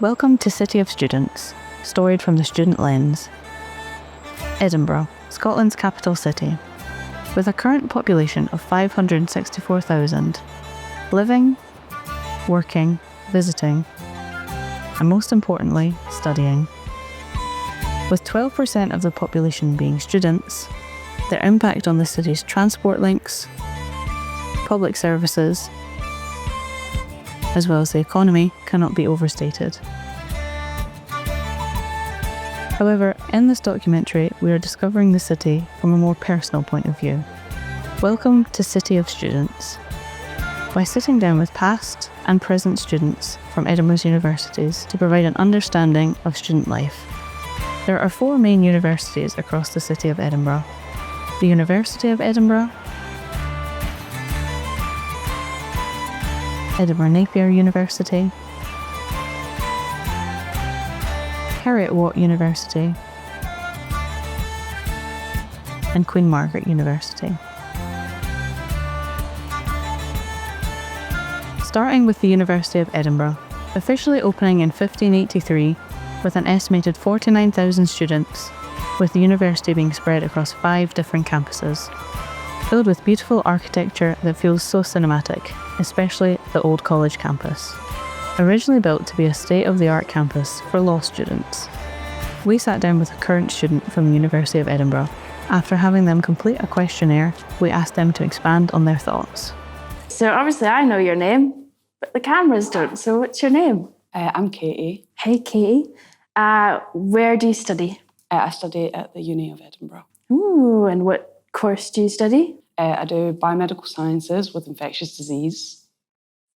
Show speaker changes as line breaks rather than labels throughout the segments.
Welcome to City of Students, storied from the student lens. Edinburgh, Scotland's capital city, with a current population of 564,000, living, working, visiting, and most importantly, studying. With 12% of the population being students, their impact on the city's transport links, public services, as well as the economy, cannot be overstated. However, in this documentary, we are discovering the city from a more personal point of view. Welcome to City of Students. By sitting down with past and present students from Edinburgh's universities to provide an understanding of student life. There are 4 main universities across the city of Edinburgh. The University of Edinburgh, Edinburgh Napier University, Heriot-Watt University, and Queen Margaret University. Starting with the University of Edinburgh, officially opening in 1583 with an estimated 49,000 students, with the university being spread across 5 different campuses, filled with beautiful architecture that feels so cinematic, especially the Old College campus. Originally built to be a state-of-the-art campus for law students. We sat down with a current student from the University of Edinburgh. After having them complete a questionnaire, we asked them to expand on their thoughts.
So obviously I know your name, but the cameras don't, so what's your name?
I'm Katie.
Hey Katie. Where do you study?
I study at the Uni of Edinburgh.
Ooh, and what course do you study?
I do biomedical sciences with infectious disease.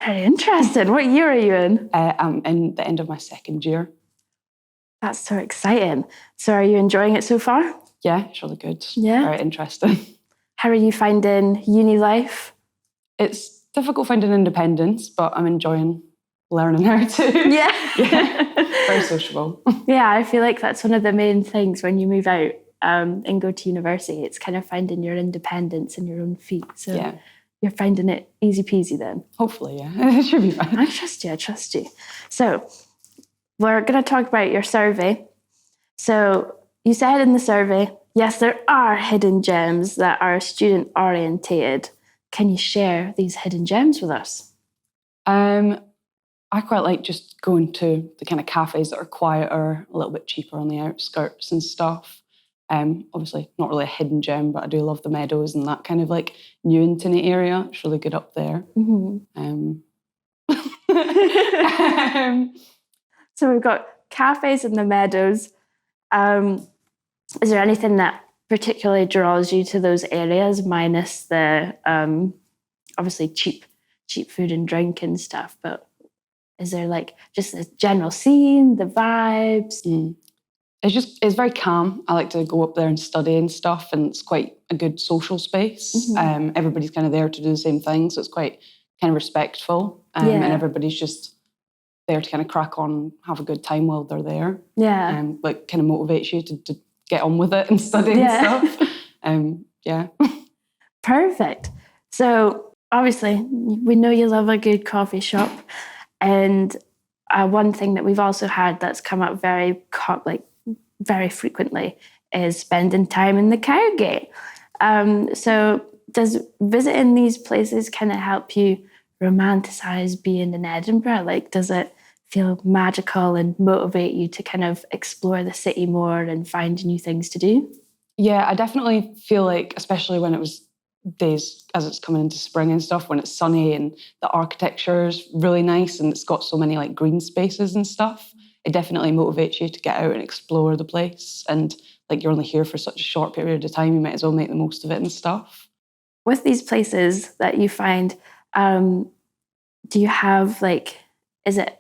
Very interesting. What year are you in?
I'm in the end of my 2nd year.
That's so exciting. So are you enjoying it so far?
Yeah, it's really good.
Yeah.
Very interesting.
How are you finding uni life?
It's difficult finding independence, but I'm enjoying learning how to.
Yeah.
Very sociable.
Yeah, I feel like that's one of the main things when you move out and go to university. It's kind of finding your independence and your own feet. So
Yeah.
You're finding it easy peasy then.
Hopefully, yeah. It should be fine.
I trust you. So we're going to talk about your survey. So you said in the survey, yes, there are hidden gems that are student orientated. Can you share these hidden gems with us?
I quite like just going to the kind of cafes that are quieter, a little bit cheaper on the outskirts and stuff. Obviously not really a hidden gem, but I do love the meadows and that kind of like Newington area. It's really good up there.
Mm-hmm. So we've got cafes in the meadows. Is there anything that particularly draws you to those areas, minus the obviously cheap food and drink and stuff? But is there like just the general scene, the vibes?
It's very calm. I like to go up there and study and stuff, and it's quite a good social space.
Mm-hmm.
Everybody's kind of there to do the same thing, so it's quite kind of respectful, and everybody's just there to kind of crack on, have a good time while they're there.
Yeah.
Like kind of motivates you to get on with it and study and stuff. Yeah.
Perfect. So obviously we know you love a good coffee shop, and one thing that we've also had that's come up very frequently is spending time in the Cowgate. So does visiting these places kind of help you romanticize being in Edinburgh? Like, does it feel magical and motivate you to kind of explore the city more and find new things to do?
Yeah, I definitely feel like, especially when it was days as it's coming into spring and stuff, when it's sunny and the architecture is really nice and it's got so many like green spaces and stuff, it definitely motivates you to get out and explore the place. And like, you're only here for such a short period of time, you might as well make the most of it and stuff.
With these places that you find, do you have is it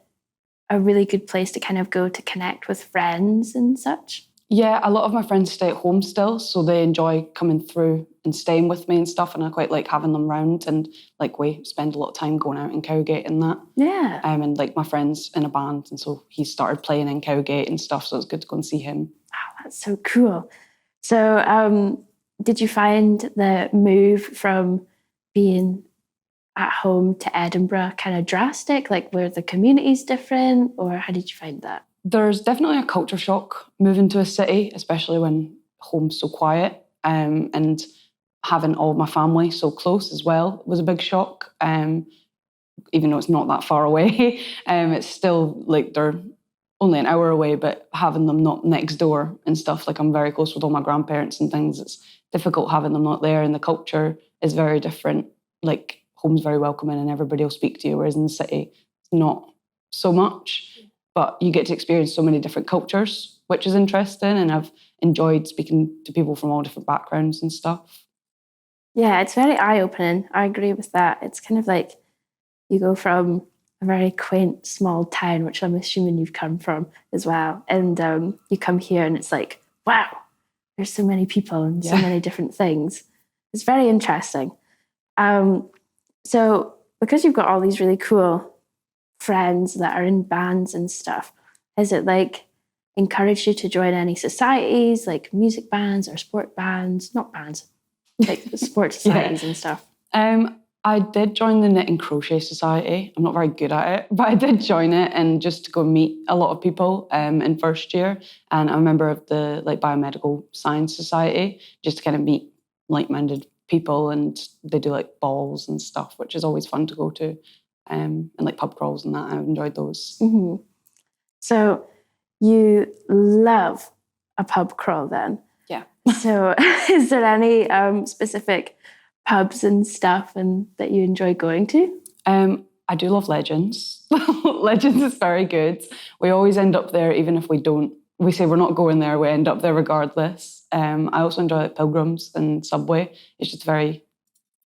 a really good place to kind of go to connect with friends and such?
Yeah, a lot of my friends stay at home still, so they enjoy coming through and staying with me and stuff, and I quite like having them round, and like we spend a lot of time going out in Cowgate and that.
Yeah.
And like my friend's in a band, and so he started playing in Cowgate and stuff, so it's good to go and see him.
Wow, that's so cool. So did you find the move from being at home to Edinburgh kind of drastic? Like, were the communities different, or how did you find that?
There's definitely a culture shock moving to a city, especially when home's so quiet. And having all of my family so close as well was a big shock. Even though it's not that far away, it's still like they're only an hour away, but having them not next door and stuff, like I'm very close with all my grandparents and things, it's difficult having them not there, and the culture is very different. Like, home's very welcoming and everybody will speak to you, whereas in the city, it's not so much. But you get to experience so many different cultures, which is interesting, and I've enjoyed speaking to people from all different backgrounds and stuff.
Yeah, it's very eye-opening. I agree with that. It's kind of like you go from a very quaint small town, which I'm assuming you've come from as well, and you come here and it's like, wow, there's so many people and so many different things. It's very interesting. So because you've got all these really cool friends that are in bands and stuff, has it like encouraged you to join any societies, like music bands or sport bands? Not bands, like sport societies and stuff.
I did join the Knit and Crochet Society. I'm not very good at it, but I did join it, and just to go meet a lot of people in first year. And I'm a member of the like Biomedical Science Society, just to kind of meet like-minded people, and they do like balls and stuff, which is always fun to go to, and like pub crawls and that. I've enjoyed those.
Mm-hmm. So you love a pub crawl then?
Yeah.
So is there any specific pubs and stuff and that you enjoy going to?
I do love Legends. Legends is very good. We always end up there, even if we say we're not going there, we end up there regardless. I also enjoy like Pilgrims and Subway. It's just very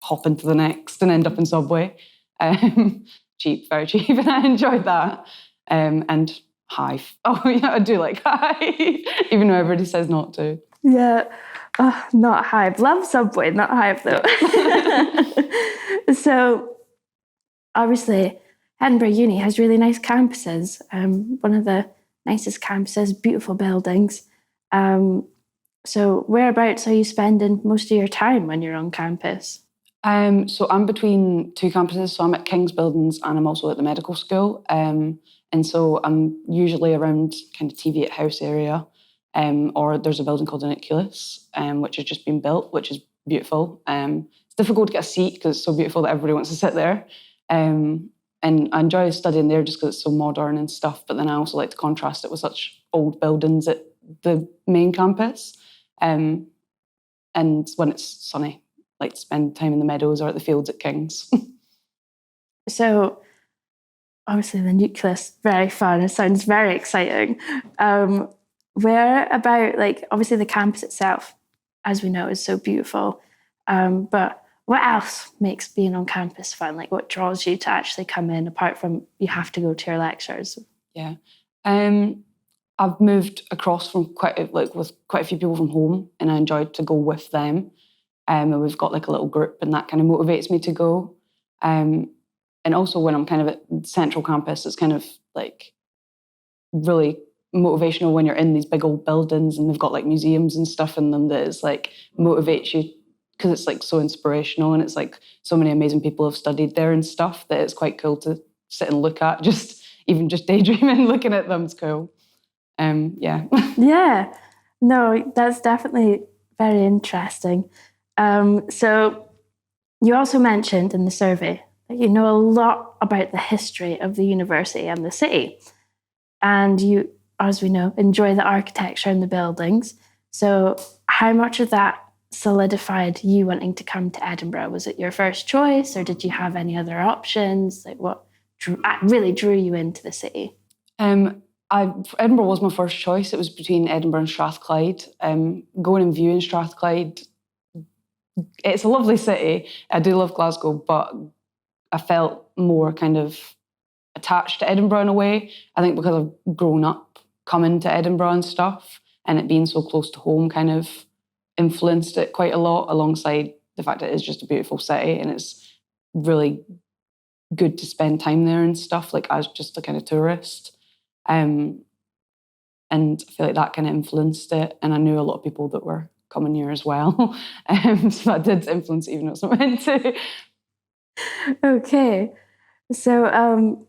hop into the next and end up in Subway. Cheap, very cheap, and I enjoyed that. And Hive. Oh yeah, I do like Hive, even though everybody says not to.
Yeah. Oh, not Hive. Love Subway, not Hive though. So obviously Edinburgh Uni has really nice campuses. One of the nicest campuses, beautiful buildings. So whereabouts are you spending most of your time when you're on campus?
So I'm between two campuses. So I'm at King's Buildings and I'm also at the medical school. And so I'm usually around kind of TV at House area. Or there's a building called the Nucleus, which has just been built, which is beautiful. It's difficult to get a seat because it's so beautiful that everybody wants to sit there. And I enjoy studying there just because it's so modern and stuff. But then I also like to contrast it with such old buildings at the main campus. And when it's sunny, I like to spend time in the meadows or at the fields at King's.
So obviously the Nucleus, very fun. It sounds very exciting. Where about, like, obviously the campus itself, as we know, is so beautiful. But what else makes being on campus fun? Like, what draws you to actually come in, apart from you have to go to your lectures?
Yeah. I've moved across from with quite a few people from home, and I enjoyed to go with them. And we've got like a little group, and that kind of motivates me to go. And also when I'm kind of at central campus, it's kind of like really motivational when you're in these big old buildings and they've got like museums and stuff in them that is like motivates you because it's like so inspirational, and it's like so many amazing people have studied there and stuff that it's quite cool to sit and look at. Just daydreaming, looking at them is cool. Yeah.
Yeah. No, that's definitely very interesting. So you also mentioned in the survey that you know a lot about the history of the university and the city. And you, as we know, enjoy the architecture and the buildings. So how much of that solidified you wanting to come to Edinburgh? Was it your first choice, or did you have any other options? Like, what really drew you into the city?
Edinburgh was my first choice. It was between Edinburgh and Strathclyde. Going and viewing Strathclyde, it's a lovely city. I do love Glasgow, but I felt more kind of attached to Edinburgh in a way. I think because I've grown up coming to Edinburgh and stuff, and it being so close to home kind of influenced it quite a lot, alongside the fact that it is just a beautiful city and it's really good to spend time there and stuff, like as just a kind of tourist. And I feel like that kind of influenced it. And I knew a lot of people that were coming here as well. So that did influence it, even though it's not meant to.
Okay. So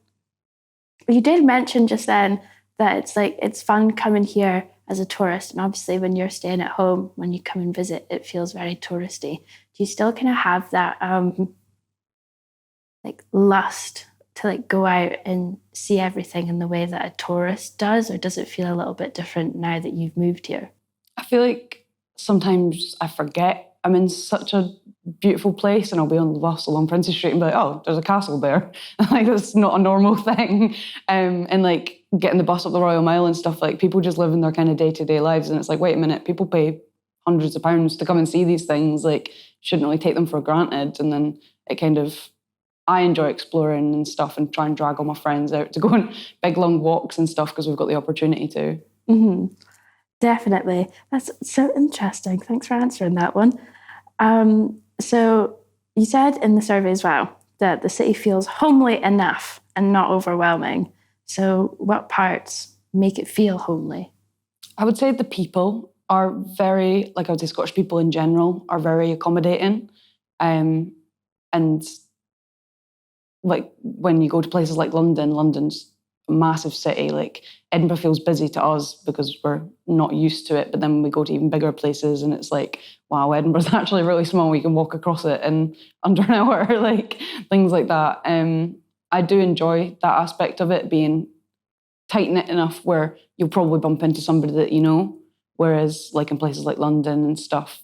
you did mention just then that it's fun coming here as a tourist, and obviously when you're staying at home, when you come and visit, it feels very touristy. Do you still kind of have that like lust to like go out and see everything in the way that a tourist does, or does it feel a little bit different now that you've moved here?
I feel like sometimes I forget I'm in such a beautiful place, and I'll be on the bus along Princess Street and be like, oh, there's a castle there. Like, that's not a normal thing. And like getting the bus up the Royal Mile and stuff, like people just live in their kind of day-to-day lives. And it's like, wait a minute, people pay hundreds of pounds to come and see these things. Like, shouldn't really take them for granted. And then it kind of, I enjoy exploring and stuff and try and drag all my friends out to go on big long walks and stuff because we've got the opportunity to.
Mm-hmm. Definitely. That's so interesting. Thanks for answering that one. So you said in the survey as well that the city feels homely enough and not overwhelming. So what parts make it feel homely?
I would say the people are very, like I would say Scottish people in general are very accommodating. And like when you go to places like London, London's a massive city. Like Edinburgh feels busy to us because we're not used to it. But then we go to even bigger places and it's like, wow, Edinburgh's actually really small. We can walk across it in under an hour, like things like that. I do enjoy that aspect of it being tight-knit enough where you'll probably bump into somebody that you know. Whereas like in places like London and stuff,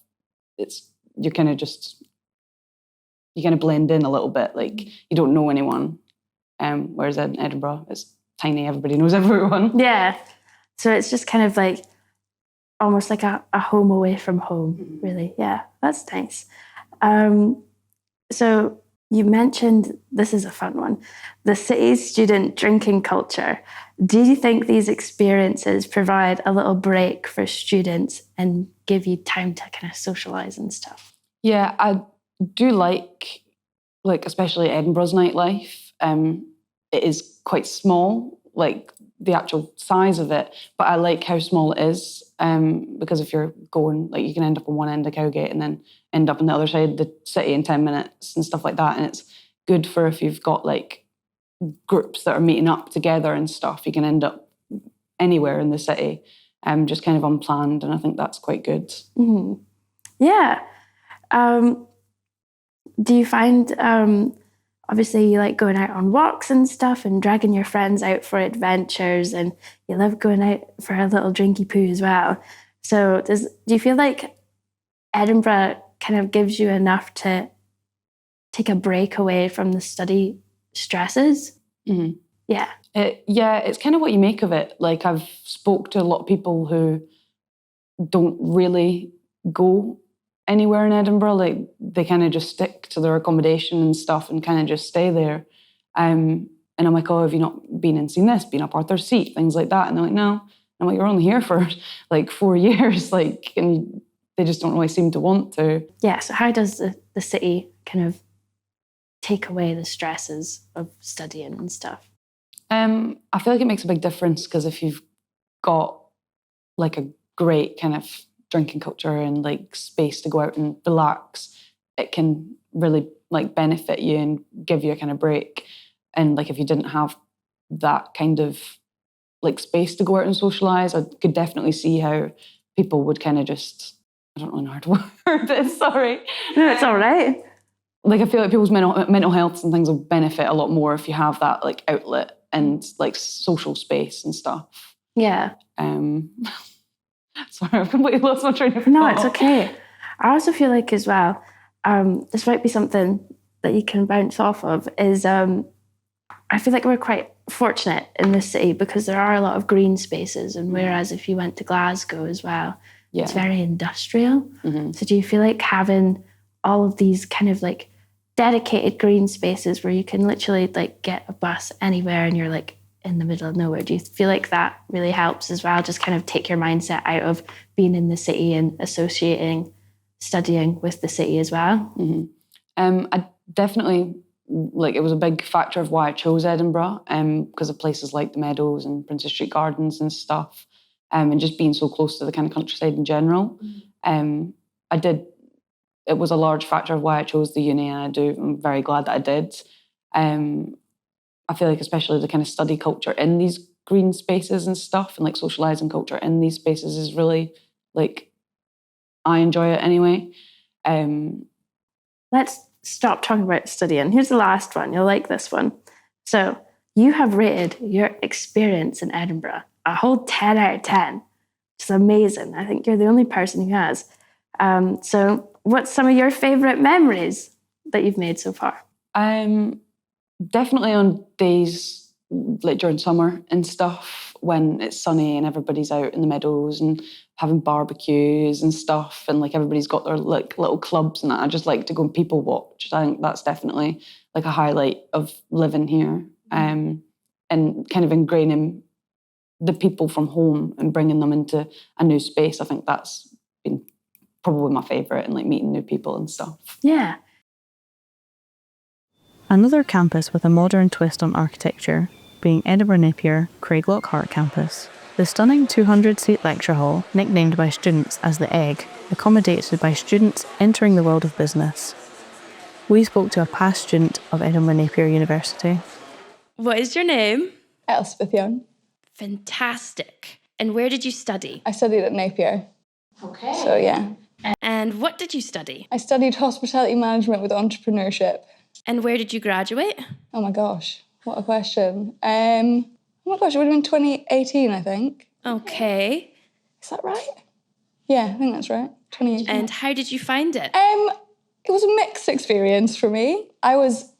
you kind of blend in a little bit, like you don't know anyone. Whereas in Edinburgh, it's tiny, everybody knows everyone.
Yeah. So it's just kind of like almost like a home away from home, really. Yeah, that's nice. So you mentioned, this is a fun one, the city's student drinking culture. Do you think these experiences provide a little break for students and give you time to kind of socialise and stuff?
Yeah, I do like especially Edinburgh's nightlife. It is quite small, like the actual size of it, but I like how small it is because if you're going, like you can end up on one end of Cowgate and then end up on the other side of the city in 10 minutes and stuff like that. And it's good for if you've got like groups that are meeting up together and stuff, you can end up anywhere in the city, just kind of unplanned. And I think that's quite good.
Mm-hmm. Yeah. Do you find, obviously you like going out on walks and stuff and dragging your friends out for adventures, and you love going out for a little drinky poo as well. So do you feel like Edinburgh kind of gives you enough to take a break away from the study stresses?
Mm-hmm.
Yeah.
It's kind of what you make of it. Like I've spoke to a lot of people who don't really go anywhere in Edinburgh. Like they kind of just stick to their accommodation and stuff and kind of just stay there. And I'm like, oh, have you not been and seen this? Been up Arthur's Seat, things like that. And they're like, no. I'm like, you're only here for like 4 years, like, and they just don't really seem to want to.
Yeah. So how does the city kind of take away the stresses of studying and stuff?
I feel like it makes a big difference because if you've got like a great kind of drinking culture and like space to go out and relax, it can really like benefit you and give you a kind of break. And like if you didn't have that kind of like space to go out and socialise, I could definitely see how people would kind of just, I don't really know how to word this, sorry.
No, it's all right.
Like I feel like people's mental health and things will benefit a lot more if you have that like outlet and like social space and stuff.
Yeah.
Sorry, I've completely lost my train of thought.
No, it's okay. I also feel like as well, this might be something that you can bounce off of, is I feel like we're quite fortunate in this city because there are a lot of green spaces, and whereas if you went to Glasgow as well, it's very industrial. Mm-hmm. So do you feel like having all of these kind of like dedicated green spaces where you can literally like get a bus anywhere and you're like in the middle of nowhere, do you feel like that really helps as well? Just kind of take your mindset out of being in the city and associating studying with the city as well?
Mm-hmm. I definitely, like, it was a big factor of why I chose Edinburgh, because of places like the Meadows and Princess Street Gardens and stuff, and just being so close to the kind of countryside in general. I did it was a large factor of why I chose the uni, and I'm very glad that I did. I feel like especially the kind of study culture in these green spaces and stuff, and like socialising culture in these spaces is really like, I enjoy it anyway.
Let's stop talking about studying. Here's the last one. You'll like this one. So you have rated your experience in Edinburgh a whole 10 out of 10. It's amazing. I think you're the only person who has. So what's some of your favourite memories that you've made so far?
Definitely on days like during summer and stuff when it's sunny and everybody's out in the meadows and having barbecues and stuff, and like everybody's got their like little clubs and that. I just like to go and people watch. I think that's definitely like a highlight of living here, and kind of ingraining the people from home and bringing them into a new space. I think that's been probably my favourite, and like meeting new people and stuff.
Yeah.
Another campus with a modern twist on architecture being Edinburgh Napier Craiglockhart campus. The stunning 200-seat lecture hall, nicknamed by students as the Egg, accommodated by students entering the world of business. We spoke to a past student of Edinburgh Napier University.
What is your name?
Elspeth Young.
Fantastic. And where did you study?
I studied at Napier.
Okay.
So yeah.
And what did you study?
I studied hospitality management with entrepreneurship.
And where did you graduate?
Oh my gosh, what a question. Oh my gosh, it would have been 2018, I think.
Okay.
Is that right? Yeah, I think that's right. 2018.
And how did you find it?
It was a mixed experience for me. I was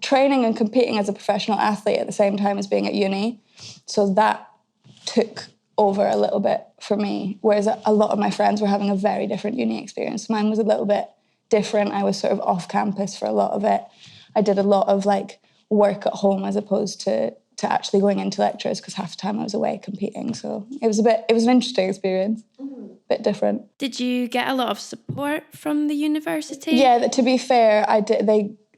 training and competing as a professional athlete at the same time as being at uni. So that took over a little bit for me, whereas a lot of my friends were having a very different uni experience. Mine was a little bit different. I was sort of off campus for a lot of it. I did a lot of like work at home as opposed to actually going into lectures, because half the time I was away competing. So it was an interesting experience, a bit different.
Did you get a lot of support from the university?
Yeah, to be fair, I did.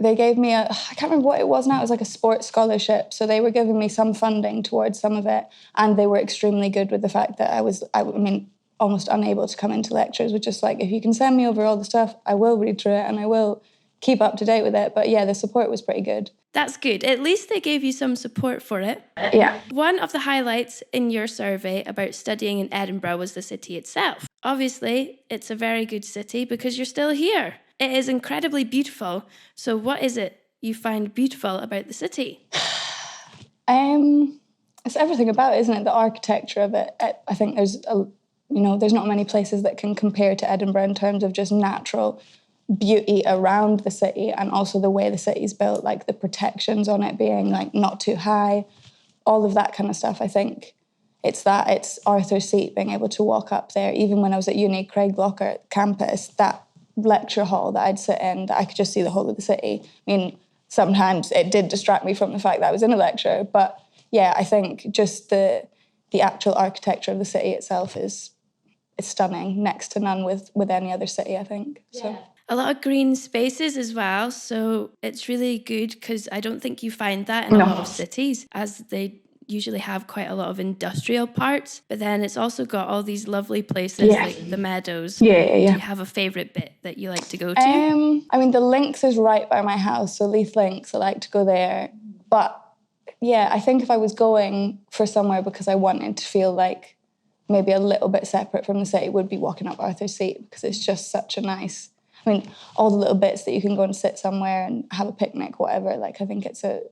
They gave me I can't remember what it was now. It was like a sports scholarship. So they were giving me some funding towards some of it, and they were extremely good with the fact that I mean, almost unable to come into lectures, which is like, if you can send me over all the stuff, I will read through it and I will keep up to date with it. But yeah, the support was pretty good.
That's good. At least they gave you some support for it.
Yeah.
One of the highlights in your survey about studying in Edinburgh was the city itself. Obviously, it's a very good city because you're still here. It is incredibly beautiful. So what is it you find beautiful about the city?
It's everything about it, isn't it? The architecture of it. I think there's not many places that can compare to Edinburgh in terms of just natural beauty around the city, and also the way the city's built, like the protections on it being like not too high, all of that kind of stuff. I think it's Arthur's Seat, being able to walk up there. Even when I was at uni, Craiglockhart campus, that lecture hall that I'd sit in, that I could just see the whole of the city. I mean, sometimes it did distract me from the fact that I was in a lecture, but yeah, I think just the actual architecture of the city itself is stunning, next to none with any other city, I think.
Yeah.
So.
A lot of green spaces as well, so it's really good because I don't think you find that in a lot of cities, as they usually have quite a lot of industrial parts, but then it's also got all these lovely places like the meadows.
Yeah.
Do you have a favourite bit that you like to go to?
I mean, the Links is right by my house, so Leith Links, I like to go there. But yeah, I think if I was going for somewhere because I wanted to feel like maybe a little bit separate from the city, would be walking up Arthur's Seat, because it's just such a nice... I mean, all the little bits that you can go and sit somewhere and have a picnic, whatever, like I think it's a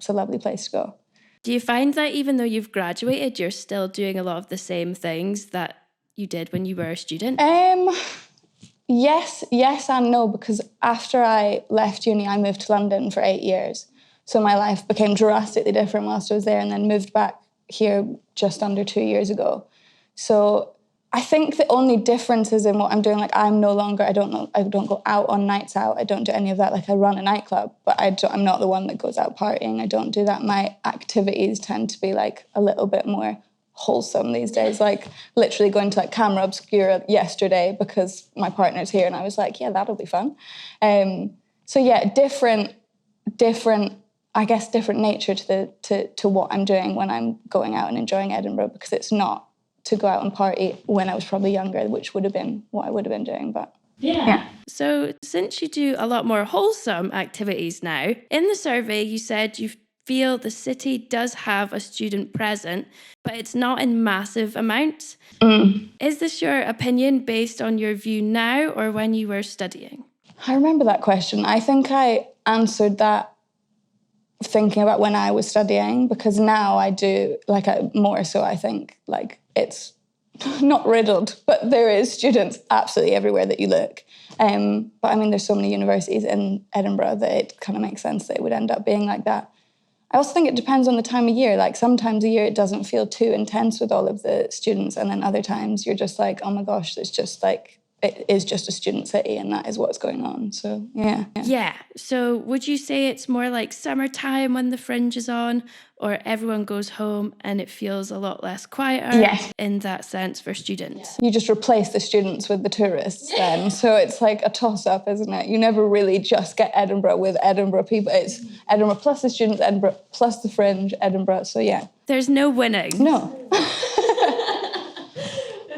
lovely place to go.
Do you find that even though you've graduated, you're still doing a lot of the same things that you did when you were a student?
Yes and no, because after I left uni, I moved to London for 8 years. So my life became drastically different whilst I was there, and then moved back here just under 2 years ago. So I think the only difference is in what I'm doing. Like, I'm no longer, I don't go out on nights out. I don't do any of that. Like, I run a nightclub, but I'm not the one that goes out partying. I don't do that. My activities tend to be like a little bit more wholesome these days. Like, literally going to like Camera Obscura yesterday because my partner's here, and I was like, yeah, that'll be fun. So yeah, different, I guess, different nature to what I'm doing when I'm going out and enjoying Edinburgh, because it's not to go out and party when I was probably younger, which would have been what I would have been doing. But yeah.
So since you do a lot more wholesome activities now, in the survey you said you feel the city does have a student present, but it's not in massive amounts. Is this your opinion based on your view now or when you were studying?
I remember that question. I think I answered that thinking about when I was studying, because now I do, like, more so I think, like, it's not riddled, but there is students absolutely everywhere that you look. But I mean, there's so many universities in Edinburgh that it kind of makes sense that it would end up being like that. I also think it depends on the time of year. Like, sometimes a year it doesn't feel too intense with all of the students, and then other times you're just like, oh my gosh, it's just like, it is just a student city and that is what's going on. So, yeah.
Yeah. So would you say it's more like summertime when the fringe is on, or everyone goes home and it feels a lot less quieter in that sense for students?
You just replace the students with the tourists then. So it's like a toss-up, isn't it? You never really just get Edinburgh with Edinburgh people. It's Edinburgh plus the students, Edinburgh plus the fringe, Edinburgh. So, yeah.
There's no winning.
No.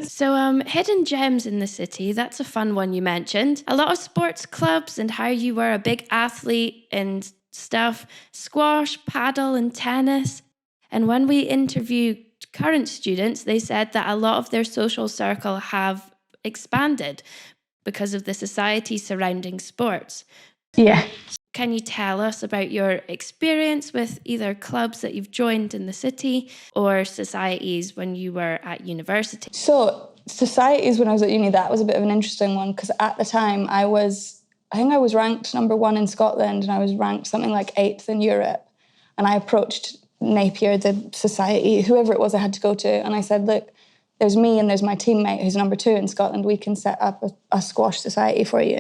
So hidden gems in the city, that's a fun one you mentioned. A lot of sports clubs and how you were a big athlete and stuff, squash, paddle and tennis. And when we interviewed current students, they said that a lot of their social circle have expanded because of the society surrounding sports.
Yeah.
Can you tell us about your experience with either clubs that you've joined in the city or societies when you were at university?
So societies when I was at uni, that was a bit of an interesting one, because at the time I think I was ranked number 1 in Scotland and I was ranked something like 8th in Europe. And I approached Napier, the society, whoever it was I had to go to, and I said, look, there's me and there's my teammate who's number 2 in Scotland. We can set up a squash society for you.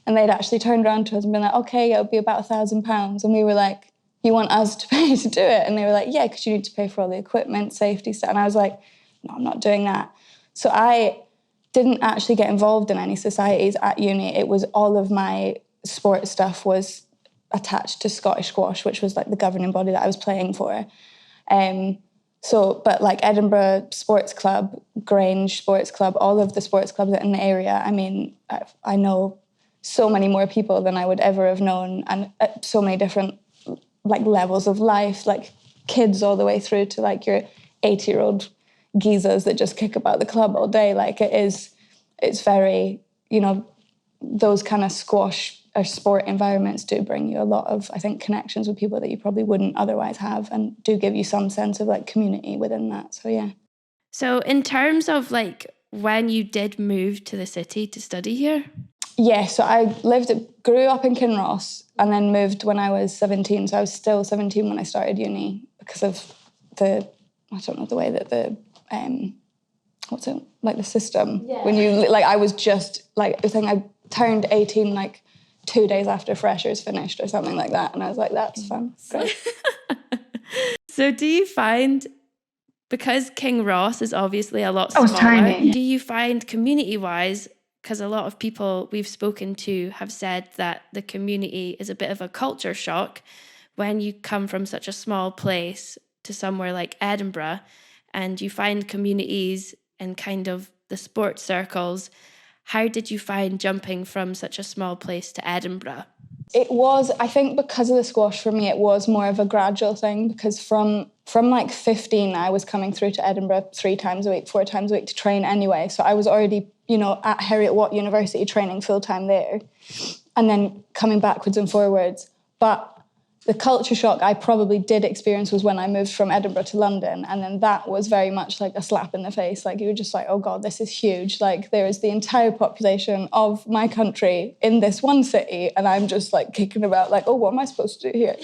And they'd actually turned around to us and been like, okay, it'll be about £1,000. And we were like, you want us to pay to do it? And they were like, yeah, because you need to pay for all the equipment, safety stuff. And I was like, no, I'm not doing that. So I didn't actually get involved in any societies at uni. It was all of my sport stuff was attached to Scottish Squash, which was like the governing body that I was playing for. But like Edinburgh Sports Club, Grange Sports Club, all of the sports clubs in the area, I mean, I know so many more people than I would ever have known, and at so many different like levels of life, like kids all the way through to like your 80-year-old geezers that just kick about the club all day. Like it's very, those kind of squash or sport environments do bring you a lot of, I think, connections with people that you probably wouldn't otherwise have, and do give you some sense of like community within that. So, yeah.
So in terms of like when you did move to the city to study here?
Yeah, so I grew up in Kinross and then moved when I was 17. So I was still 17 when I started uni because of the way that the, the system. Yeah. When you, like, I was just, like, I think I turned 18, like, 2 days after Freshers finished or something like that. And I was like, that's fun. Great.
So do you find, because Kinross is obviously a lot smaller,
tiny.
Do you find community-wise, because a lot of people we've spoken to have said that the community is a bit of a culture shock when you come from such a small place to somewhere like Edinburgh, and you find communities and kind of the sports circles. How did you find jumping from such a small place to Edinburgh?
It was, I think because of the squash for me, it was more of a gradual thing, because from like 15, I was coming through to Edinburgh 3 times a week, 4 times a week to train anyway. So I was already, at Heriot-Watt University training full-time there and then coming backwards and forwards. But the culture shock I probably did experience was when I moved from Edinburgh to London. And then that was very much like a slap in the face. Like, you were just like, oh God, this is huge. Like, there is the entire population of my country in this one city. And I'm just like kicking about like, oh, what am I supposed to do here?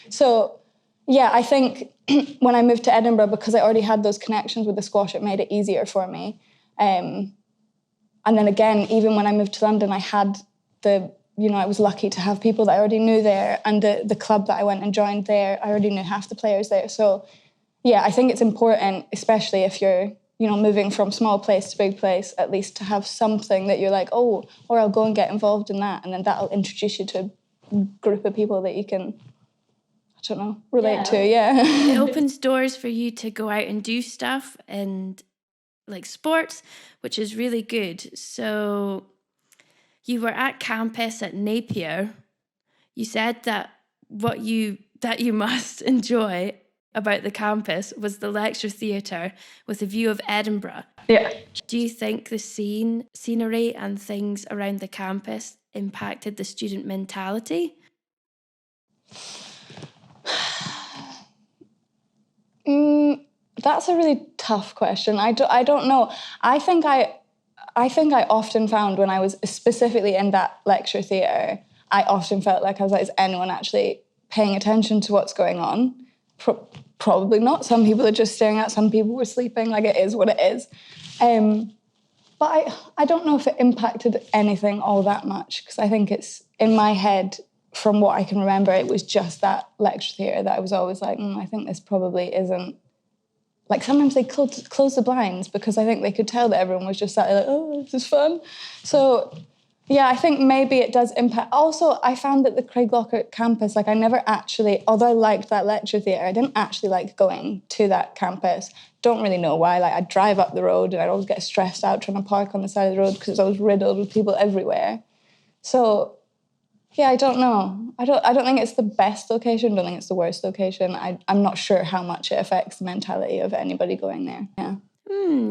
So yeah, I think when I moved to Edinburgh, because I already had those connections with the squash, it made it easier for me. And then again, even when I moved to London, I had I was lucky to have people that I already knew there, and the club that I went and joined there, I already knew half the players there. So yeah, I think it's important, especially if you're, moving from small place to big place, at least to have something that you're like, oh, or I'll go and get involved in that. And then that'll introduce you to a group of people that you can, relate to. Yeah.
It opens doors for you to go out and do stuff and like sports, which is really good. So you were at campus at Napier. You said that what you must enjoy about the campus was the lecture theatre with a view of Edinburgh.
Yeah.
Do you think the scenery and things around the campus impacted the student mentality?
That's a really tough question. I don't know. I think I often found when I was specifically in that lecture theatre, I often felt like I was like, is anyone actually paying attention to what's going on? Probably not. Some people are just staring at, some people were sleeping, like it is what it is. But I don't know if it impacted anything all that much, because I think it's, in my head, from what I can remember, it was just that lecture theatre that I was always like, I think this probably isn't... Like, sometimes they close the blinds because I think they could tell that everyone was just sat there like, oh, this is fun. So, yeah, I think maybe it does impact. Also, I found that the Craiglocker campus, like, I never actually, although I liked that lecture theatre, I didn't actually like going to that campus. Don't really know why. Like, I'd drive up the road and I'd always get stressed out trying to park on the side of the road because it's always riddled with people everywhere. So, yeah, I don't know. I don't think it's the best location. I don't think it's the worst location. I'm not sure how much it affects the mentality of anybody going there. Yeah.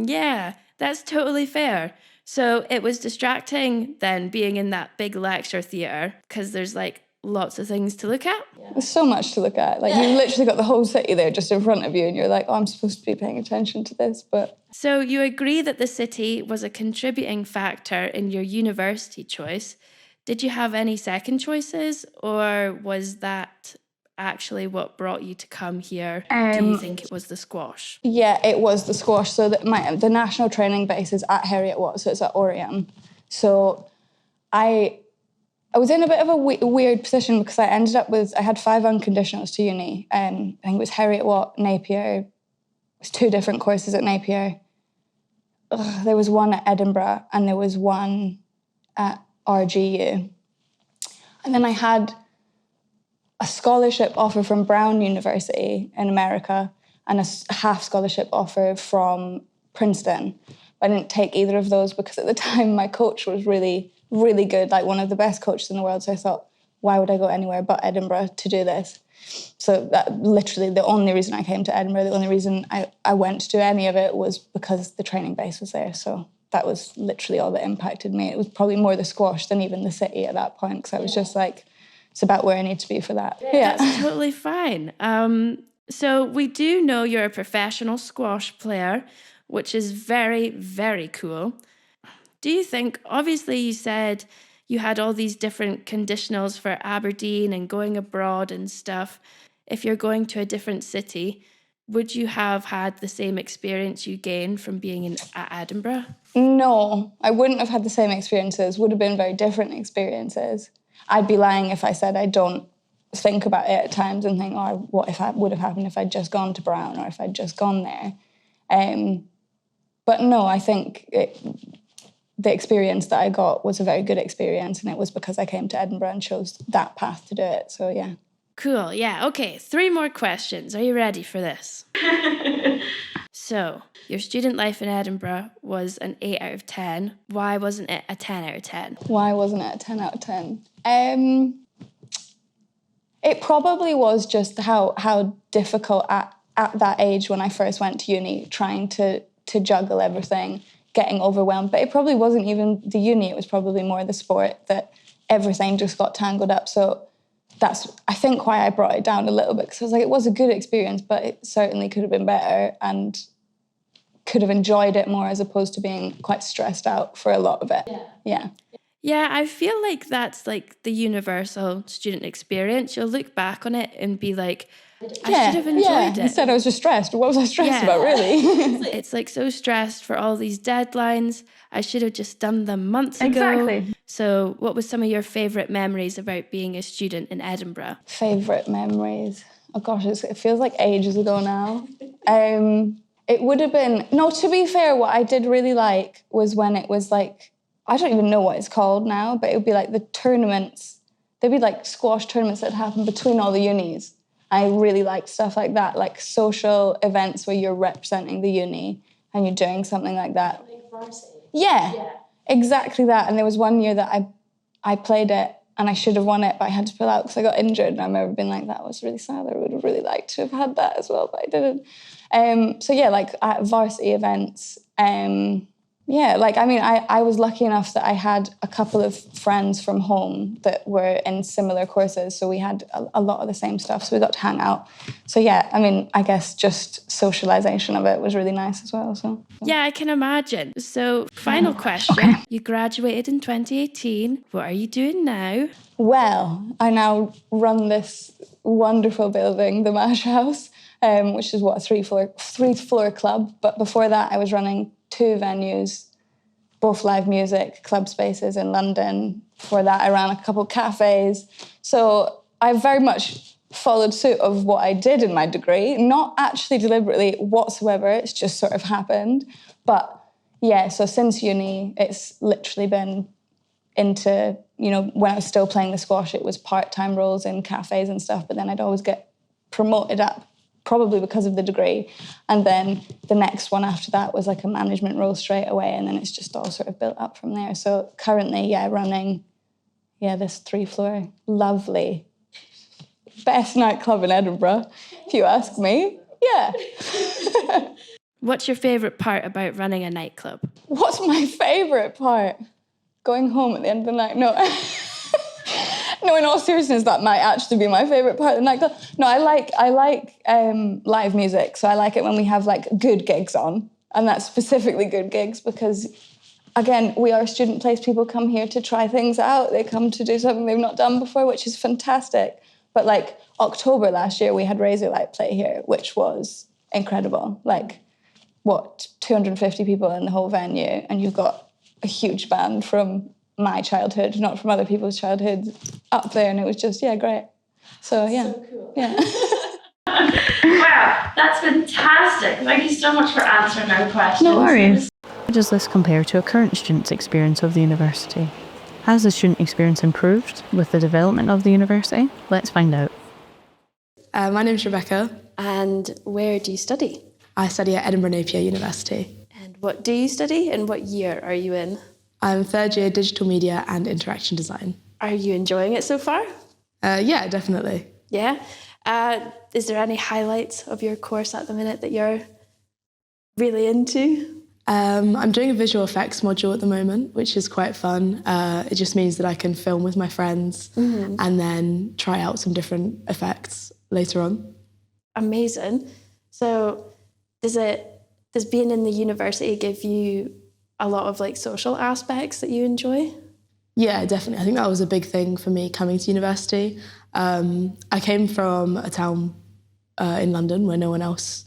Yeah, that's totally fair. So it was distracting then being in that big lecture theatre because there's like lots of things to look at.
There's so much to look at. Like, you've literally got the whole city there just in front of you and you're like, oh, I'm supposed to be paying attention to this, but...
So you agree that the city was a contributing factor in your university choice. Did you have any second choices, or was that actually what brought you to come here? Do you think it was the squash?
Yeah, it was the squash. So the national training base is at Heriot-Watt, so it's at Oriam. So I was in a bit of a weird position because I had 5 unconditionals to uni. I think it was Heriot-Watt, Napier. It was 2 different courses at Napier. There was one at Edinburgh and there was one at RGU. And then I had a scholarship offer from Brown University in America and a half scholarship offer from Princeton. I didn't take either of those because at the time my coach was really, really good, like one of the best coaches in the world. So I thought, why would I go anywhere but Edinburgh to do this? So that literally the only reason I came to Edinburgh, the only reason I went to do any of it was because the training base was there. So that was literally all that impacted me. It was probably more the squash than even the city at that point, because I was just like, it's about where I need to be for that. Yeah.
That's totally fine. So we do know you're a professional squash player, which is very, very cool. Do you think, obviously you said you had all these different conditionals for Aberdeen and going abroad and stuff. If you're going to a different city, would you have had the same experience you gained from being at Edinburgh?
No, I wouldn't have had the same experiences. Would have been very different experiences. I'd be lying if I said I don't think about it at times and think, oh, what if would have happened if I'd just gone to Brown or if I'd just gone there. But no, I think the experience that I got was a very good experience, and it was because I came to Edinburgh and chose that path to do it. So yeah.
Cool. Yeah. Okay. 3 more questions. Are you ready for this? So, your student life in Edinburgh was an 8 out of 10. Why wasn't it a 10 out of 10?
Why wasn't it a 10 out of 10? It probably was just how difficult at that age when I first went to uni, trying to juggle everything, getting overwhelmed. But it probably wasn't even the uni. It was probably more the sport, that everything just got tangled up. So that's, I think, why I brought it down a little bit, because I was like, it was a good experience, but it certainly could have been better and could have enjoyed it more, as opposed to being quite stressed out for a lot of it. Yeah.
Yeah, I feel like that's like the universal student experience. You'll look back on it and be like, I should have enjoyed it.
Instead I was just stressed. What was I stressed about, really?
It's like so stressed for all these deadlines. I should have just done them months ago.
Exactly.
So what was some of your favourite memories about being a student in Edinburgh?
Favourite memories? Oh gosh, it feels like ages ago now. It would have been... No, to be fair, what I did really like was when it was like... I don't even know what it's called now, but it would be like the tournaments. There'd be like squash tournaments that happen between all the unis. I really liked stuff like that, like social events where you're representing the uni and you're doing something like that.
Like varsity.
Yeah, exactly that. And there was one year that I played it and I should have won it, but I had to pull out because I got injured. And I remember being like, that was really sad. I would have really liked to have had that as well, but I didn't. So yeah, like at varsity events, yeah, like, I mean, I was lucky enough that I had a couple of friends from home that were in similar courses, so we had a lot of the same stuff, so we got to hang out. So yeah, I mean, I guess just socialisation of it was really nice as well. So
Yeah, I can imagine. So, final question.
Okay.
You graduated in 2018. What are you doing now?
Well, I now run this wonderful building, the Mash House, which is a three-floor club. But before that, I was running 2 venues, both live music club spaces in London. Before that, I ran a couple cafes. So I very much followed suit of what I did in my degree, not actually deliberately whatsoever. It's just sort of happened. But yeah, so since uni, it's literally been into, you know, when I was still playing the squash, it was part-time roles in cafes and stuff, but then I'd always get promoted up, probably because of the degree. And then the next one after that was like a management role straight away, and then it's just all sort of built up from there. So currently, yeah, running, this 3-floor, lovely, best nightclub in Edinburgh, if you ask me. Yeah.
What's your favourite part about running a nightclub?
What's my favourite part? Going home at the end of the night. No. No, in all seriousness, that might actually be my favourite part of the nightclub. No, I like live music, so I like it when we have like good gigs on, and that's specifically good gigs because, again, we are a student place. People come here to try things out. They come to do something they've not done before, which is fantastic. But like October last year, we had Razorlight play here, which was incredible. Like, 250 people in the whole venue, and you've got a huge band from my childhood, not from other people's childhood, up there, and it was just, great. So, yeah. So cool. Yeah.
Wow, that's fantastic. Thank you so much for answering our questions.
No worries. How does this compare to a current student's experience of the university? Has the student experience improved with the development of the university? Let's find out.
My name's Rebecca.
And where do you study?
I study at Edinburgh Napier University.
And what do you study and what year are you in?
I'm third year digital media and interaction design.
Are you enjoying it so far?
Yeah, definitely.
Yeah. Is there any highlights of your course at the minute that you're really into?
I'm doing a visual effects module at the moment, which is quite fun. It just means that I can film with my friends and then try out some different effects later on.
Amazing. So does being in the university give you a lot of like social aspects that you enjoy?
Yeah, definitely. I think that was a big thing for me coming to university. I came from a town in London where no one else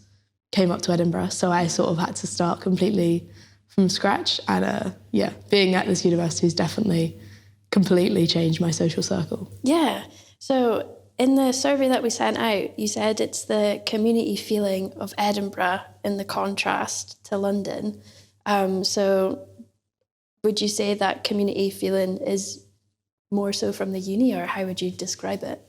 came up to Edinburgh, so I sort of had to start completely from scratch. And being at this university has definitely completely changed my social circle.
Yeah. So in the survey that we sent out, you said it's the community feeling of Edinburgh in the contrast to London. So would you say that community feeling is more so from the uni, or how would you describe it?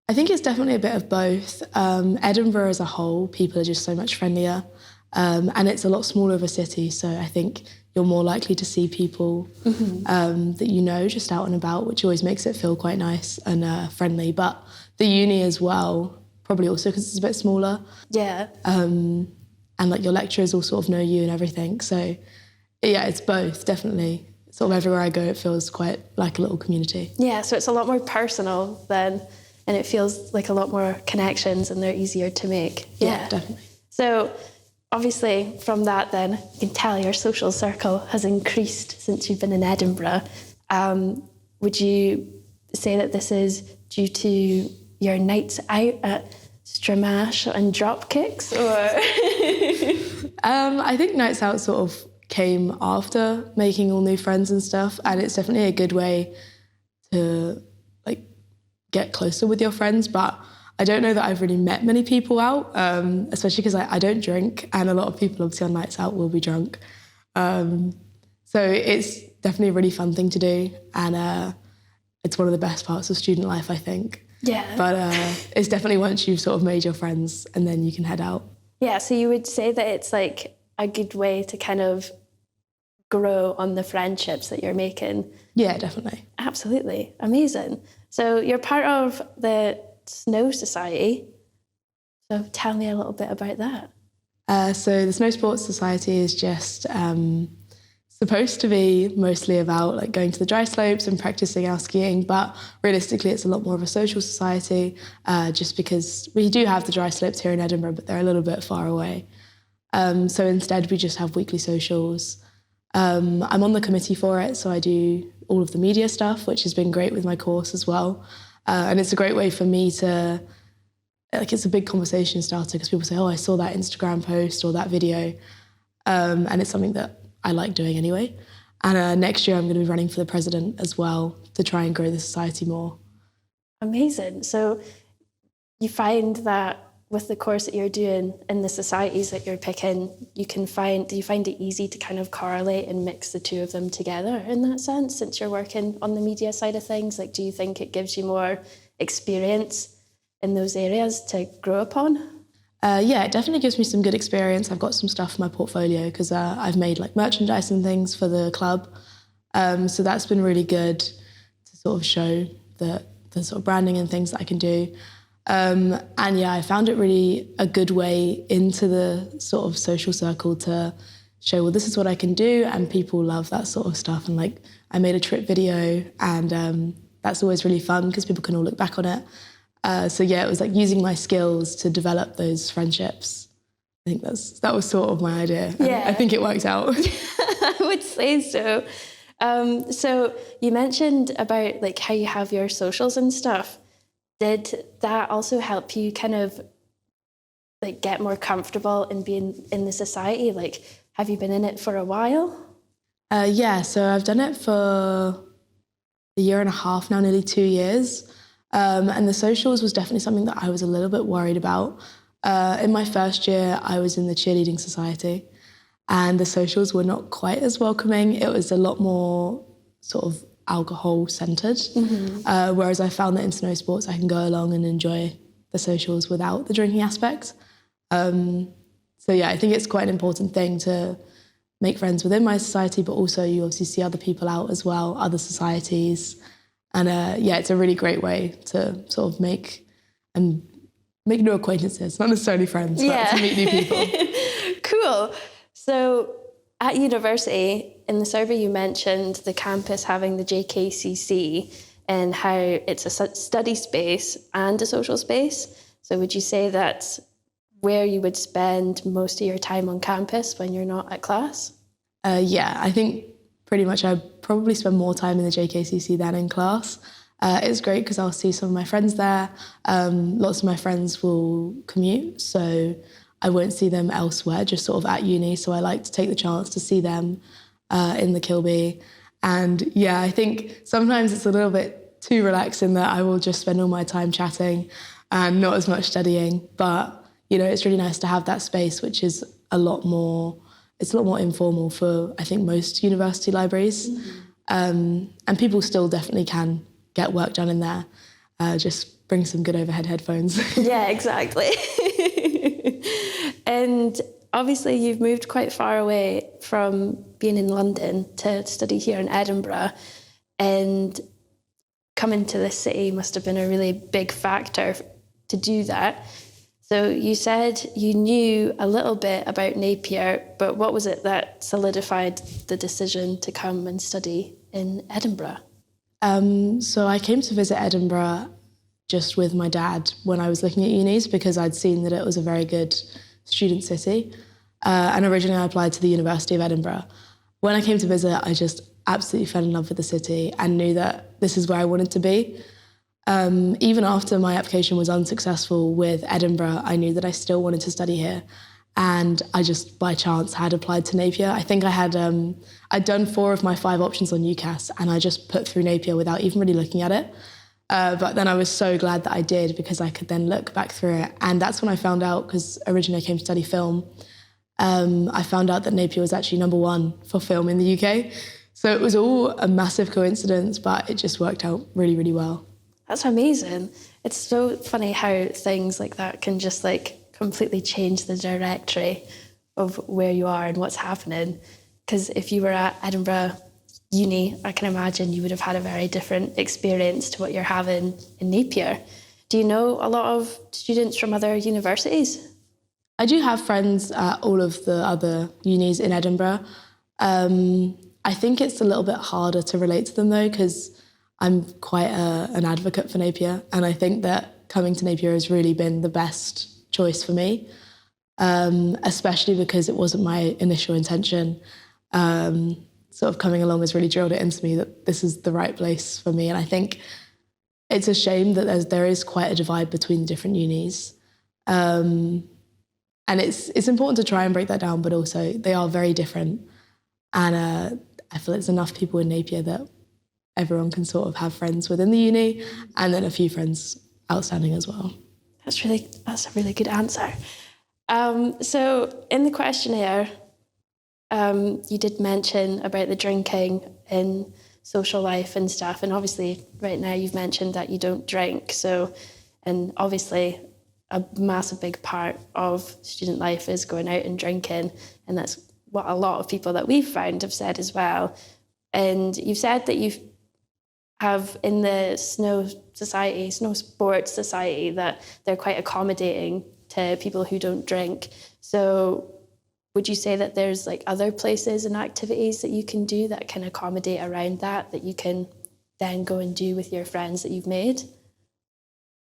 I think it's definitely a bit of both. Edinburgh as a whole, people are just so much friendlier, and it's a lot smaller of a city, so I think you're more likely to see people that you know just out and about, which always makes it feel quite nice and friendly. But the uni as well, probably also because it's a bit smaller.
Yeah.
And like your lecturers all sort of know you and everything. So yeah, it's both, definitely. Sort of everywhere I go, it feels quite like a little community.
Yeah, so it's a lot more personal then, and it feels like a lot more connections and they're easier to make.
Yeah, definitely.
So obviously from that then, you can tell your social circle has increased since you've been in Edinburgh. Would you say that this is due to your nights out at Stramash and Dropkicks, or?
I think nights out sort of came after making all new friends and stuff, and it's definitely a good way to like get closer with your friends. But I don't know that I've really met many people out, especially because I don't drink, and a lot of people obviously on nights out will be drunk. So it's definitely a really fun thing to do, and it's one of the best parts of student life, I think.
Yeah.
But it's definitely once you've sort of made your friends and then you can head out.
Yeah, so you would say that it's like a good way to kind of grow on the friendships that you're making.
Yeah, definitely.
Absolutely. Amazing. So you're part of the Snow Society. So tell me a little bit about that.
So the Snow Sports Society is just supposed to be mostly about like going to the dry slopes and practicing our skiing, but realistically it's a lot more of a social society, just because we do have the dry slopes here in Edinburgh, but they're a little bit far away. So instead we just have weekly socials. I'm on the committee for it, so I do all of the media stuff, which has been great with my course as well. And it's a great way for me to, like, it's a big conversation starter because people say, oh, I saw that Instagram post or that video. And it's something that I like doing anyway. And next year I'm going to be running for the president as well to try and grow the society more.
Amazing. So you find that with the course that you're doing in the societies that you're picking, do you find it easy to kind of correlate and mix the two of them together in that sense, since you're working on the media side of things? Like, do you think it gives you more experience in those areas to grow upon?
Yeah, it definitely gives me some good experience. I've got some stuff in my portfolio because I've made like merchandise and things for the club. So that's been really good to sort of show the sort of branding and things that I can do. And yeah, I found it really a good way into the sort of social circle to show, well, this is what I can do, and people love that sort of stuff. And like, I made a trip video, and that's always really fun because people can all look back on it. So yeah, it was like using my skills to develop those friendships. I think that was sort of my idea.
Yeah.
I think it worked out.
I would say so. So you mentioned about like how you have your socials and stuff. Did that also help you kind of like get more comfortable in being in the society? Like, have you been in it for a while?
Yeah, so I've done it for a year and a half now, nearly 2 years. And the socials was definitely something that I was a little bit worried about. In my first year, I was in the cheerleading society, and the socials were not quite as welcoming. It was a lot more sort of alcohol-centred, whereas I found that in snow sports, I can go along and enjoy the socials without the drinking aspect. So yeah, I think it's quite an important thing to make friends within my society, but also you obviously see other people out as well, other societies. And yeah, it's a really great way to sort of make new acquaintances, not necessarily friends, but to meet new people.
Cool. So at university, in the survey you mentioned the campus having the JKCC and how it's a study space and a social space. So would you say that's where you would spend most of your time on campus when you're not at class?
Yeah, I think pretty much I probably spend more time in the JKCC than in class. It's great because I'll see some of my friends there. Lots of my friends will commute, so I won't see them elsewhere, just sort of at uni. So I like to take the chance to see them in the Kilby. And yeah, I think sometimes it's a little bit too relaxing that I will just spend all my time chatting and not as much studying. But, you know, it's really nice to have that space, which is a lot more informal for, I think, most university libraries. And people still definitely can get work done in there. Just bring some good overhead headphones.
Yeah, exactly. And obviously you've moved quite far away from being in London to study here in Edinburgh, and coming to this city must have been a really big factor to do that. So you said you knew a little bit about Napier, but what was it that solidified the decision to come and study in Edinburgh?
So I came to visit Edinburgh just with my dad when I was looking at unis because I'd seen that it was a very good student city. And originally I applied to the University of Edinburgh. When I came to visit, I just absolutely fell in love with the city and knew that this is where I wanted to be. Even after my application was unsuccessful with Edinburgh, I knew that I still wanted to study here. And I just, by chance, had applied to Napier. I think I'd done 4 of my 5 options on UCAS, and I just put through Napier without even really looking at it. But then I was so glad that I did because I could then look back through it. And that's when I found out, because originally I came to study film, I found out that Napier was actually number 1 for film in the UK. So it was all a massive coincidence, but it just worked out really, really well.
That's amazing. It's so funny how things like that can just like completely change the directory of where you are and what's happening. Because if you were at Edinburgh Uni, I can imagine you would have had a very different experience to what you're having in Napier. Do you know a lot of students from other universities?
I do have friends at all of the other unis in Edinburgh. I think it's a little bit harder to relate to them though, because I'm quite an advocate for Napier, and I think that coming to Napier has really been the best choice for me, especially because it wasn't my initial intention. Sort of coming along has really drilled it into me that this is the right place for me, and I think it's a shame that there is quite a divide between the different unis. And it's important to try and break that down, but also they are very different. And I feel there's enough people in Napier that everyone can sort of have friends within the uni, and then a few friends outstanding as well.
That's a really good answer. So in the questionnaire, you did mention about the drinking in social life and stuff, and obviously right now you've mentioned that you don't drink. So, and obviously a massive big part of student life is going out and drinking, and that's what a lot of people that we've found have said as well. And you've said that you have in the snow sports society, that they're quite accommodating to people who don't drink. So would you say that there's like other places and activities that you can do that can accommodate around that you can then go and do with your friends that you've made?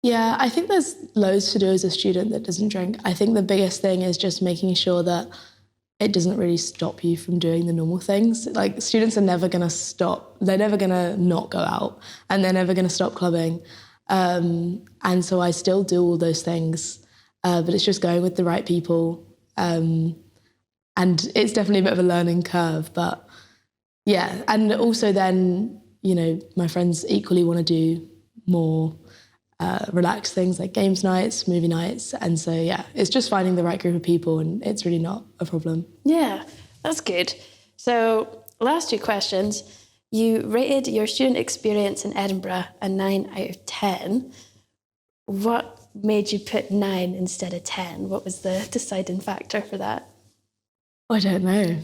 Yeah, I think there's loads to do as a student that doesn't drink. I think the biggest thing is just making sure that it doesn't really stop you from doing the normal things. Like, students are never going to stop. They're never going to not go out, and they're never going to stop clubbing. And so I still do all those things, but it's just going with the right people. And it's definitely a bit of a learning curve, but yeah. And also then, you know, my friends equally want to do more relaxed things like games nights, movie nights. And so, yeah, it's just finding the right group of people, and it's really not a problem.
Yeah, that's good. So last two questions. You rated your student experience in Edinburgh a 9 out of 10. What made you put 9 instead of 10? What was the deciding factor for that?
I don't know.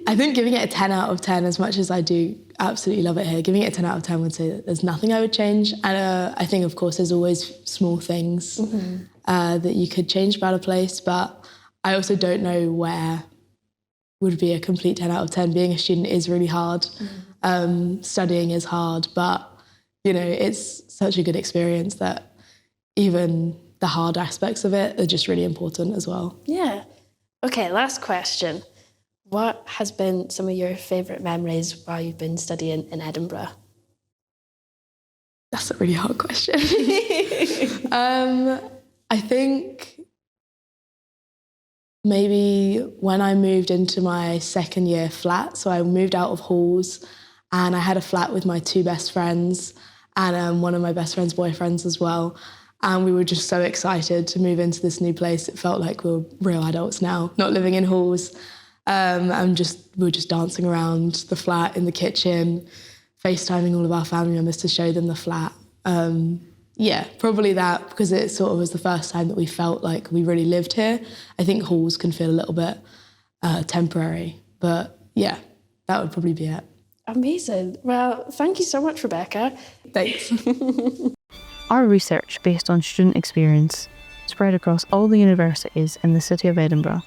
I think giving it a 10 out of 10, as much as I do absolutely love it here, giving it a 10 out of 10 would say that there's nothing I would change. And I think, of course, there's always small things that you could change about a place, but I also don't know where would be a complete 10 out of 10. Being a student is really hard. Studying is hard, but, you know, it's such a good experience that even the hard aspects of it are just really important as well.
Yeah. Okay, last question. What has been some of your favourite memories while you've been studying in Edinburgh?
That's a really hard question. I think maybe when I moved into my second year flat, so I moved out of halls and I had a flat with my 2 best friends and one of my best friend's boyfriends as well. And we were just so excited to move into this new place. It felt like we were real adults now, not living in halls. And we were just dancing around the flat in the kitchen, FaceTiming all of our family members to show them the flat. Yeah, probably that, because it sort of was the first time that we felt like we really lived here. I think halls can feel a little bit temporary, but yeah, that would probably be it.
Amazing. Well, thank you so much, Rebecca.
Thanks.
Our research, based on student experience, spread across all the universities in the city of Edinburgh.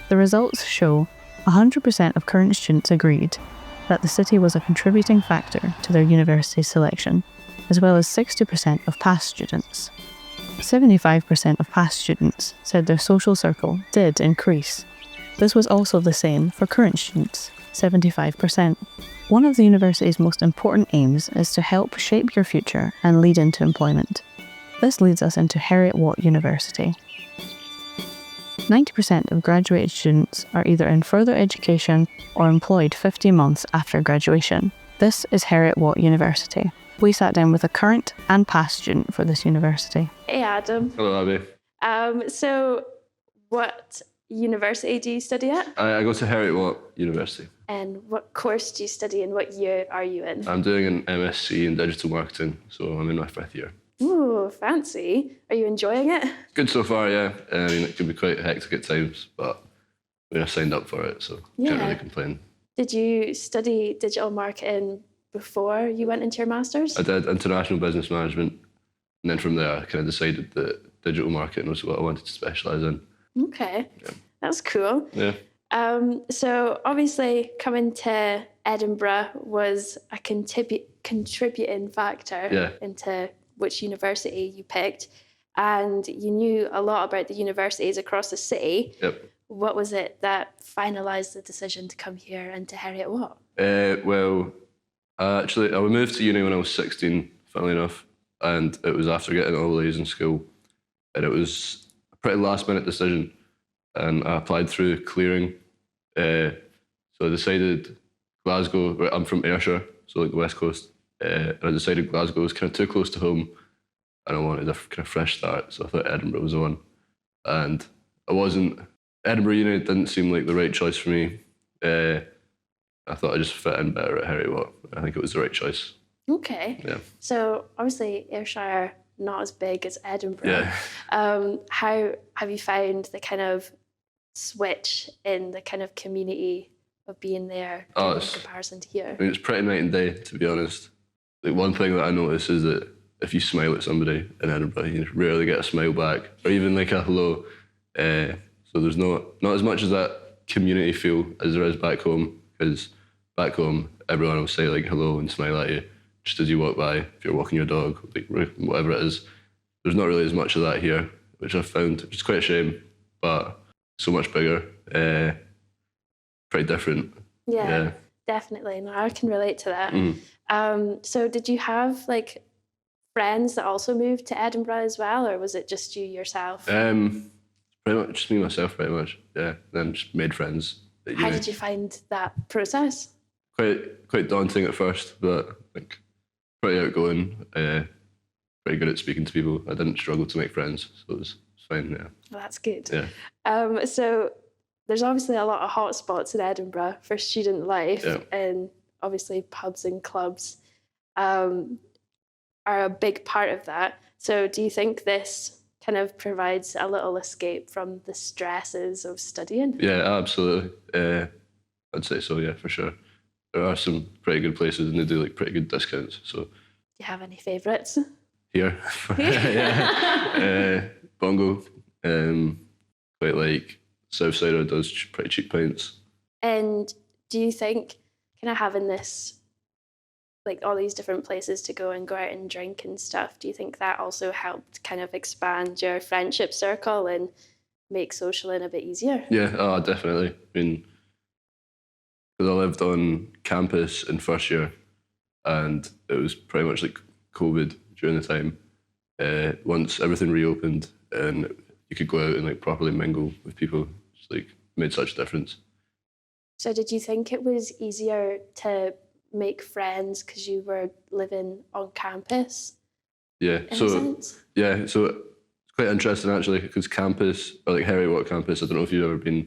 The results show 100% of current students agreed that the city was a contributing factor to their university selection, as well as 60% of past students. 75% of past students said their social circle did increase. This was also the same for current students, 75%. One of the university's most important aims is to help shape your future and lead into employment. This leads us into Heriot-Watt University. 90% of graduated students are either in further education or employed 15 months after graduation. This is Heriot-Watt University. We sat down with a current and past student for this university.
Hey, Adam.
Hello, Abby.
So what university do you study at?
I go to Heriot-Watt University.
And what course do you study and what year are you in?
I'm doing an MSc in digital marketing, so I'm in my 5th year.
Ooh, fancy. Are you enjoying it?
Good so far, yeah. I mean, it can be quite hectic at times, but I mean, I signed up for it, so can't
Yeah.
really complain.
Did you study digital marketing before you went into your master's?
I did international business management, and then from there I kind of decided that digital marketing was what I wanted to specialise in.
Okay, that's cool.
Yeah.
So obviously coming to Edinburgh was a contributing factor into which university you picked, and you knew a lot about the universities across the city.
Yep.
What was it that finalised the decision to come here and to Heriot Watt?
Well, I moved to uni when I was 16, funnily enough, and it was after getting all A's in school, and it was a pretty last-minute decision, and I applied through clearing. So I decided Glasgow. I'm from Ayrshire, so like the West Coast, and I decided Glasgow was kind of too close to home, and I wanted a kind of fresh start. So I thought Edinburgh was the one, and I wasn't. Edinburgh Uni didn't seem like the right choice for me. I thought I just fit in better at Heriot Watt. I think it was the right choice.
Okay.
Yeah.
So obviously Ayrshire not as big as Edinburgh.
Yeah.
How have you found the kind of switch in the kind of community of being there in comparison to here?
I mean, it's pretty night and day, to be honest. Like, one thing that I notice is that if you smile at somebody in Edinburgh, you rarely get a smile back, or even like a hello. So there's not as much as that community feel as there is back home, because back home, everyone will say like hello and smile at you just as you walk by. If you're walking your dog, like whatever it is, there's not really as much of that here, which I've found, which is quite a shame, but so much bigger, pretty different.
Yeah, definitely. No, I can relate to that. So did you have like friends that also moved to Edinburgh as well, or was it just you yourself?
Pretty much just me myself, pretty much. Yeah, then just made friends.
How did you find that process?
Quite daunting at first, but like pretty outgoing. Pretty good at speaking to people. I didn't struggle to make friends, so it was fine. Yeah.
Well, that's good.
Yeah.
So there's obviously a lot of hot spots in Edinburgh for student life, and obviously pubs and clubs are a big part of that. So do you think this kind of provides a little escape from the stresses of studying?
Yeah, absolutely. I'd say so, yeah, for sure. There are some pretty good places and they do like pretty good discounts. So,
do you have any favourites?
Here. Yeah. Bongo. Quite like Southsider does pretty cheap pints.
And do you think kind of having this, like all these different places to go out and drink and stuff, do you think that also helped kind of expand your friendship circle and make socialing a bit easier?
Yeah, definitely. I mean, because I lived on campus in first year and it was pretty much like COVID during the time. Once everything reopened and you could go out and like properly mingle with people, it's like made such a difference.
So did you think it was easier to make friends because you were living on campus?
Yeah, so it's quite interesting actually, because campus, or like Heriot Watt campus, I don't know if you've ever been,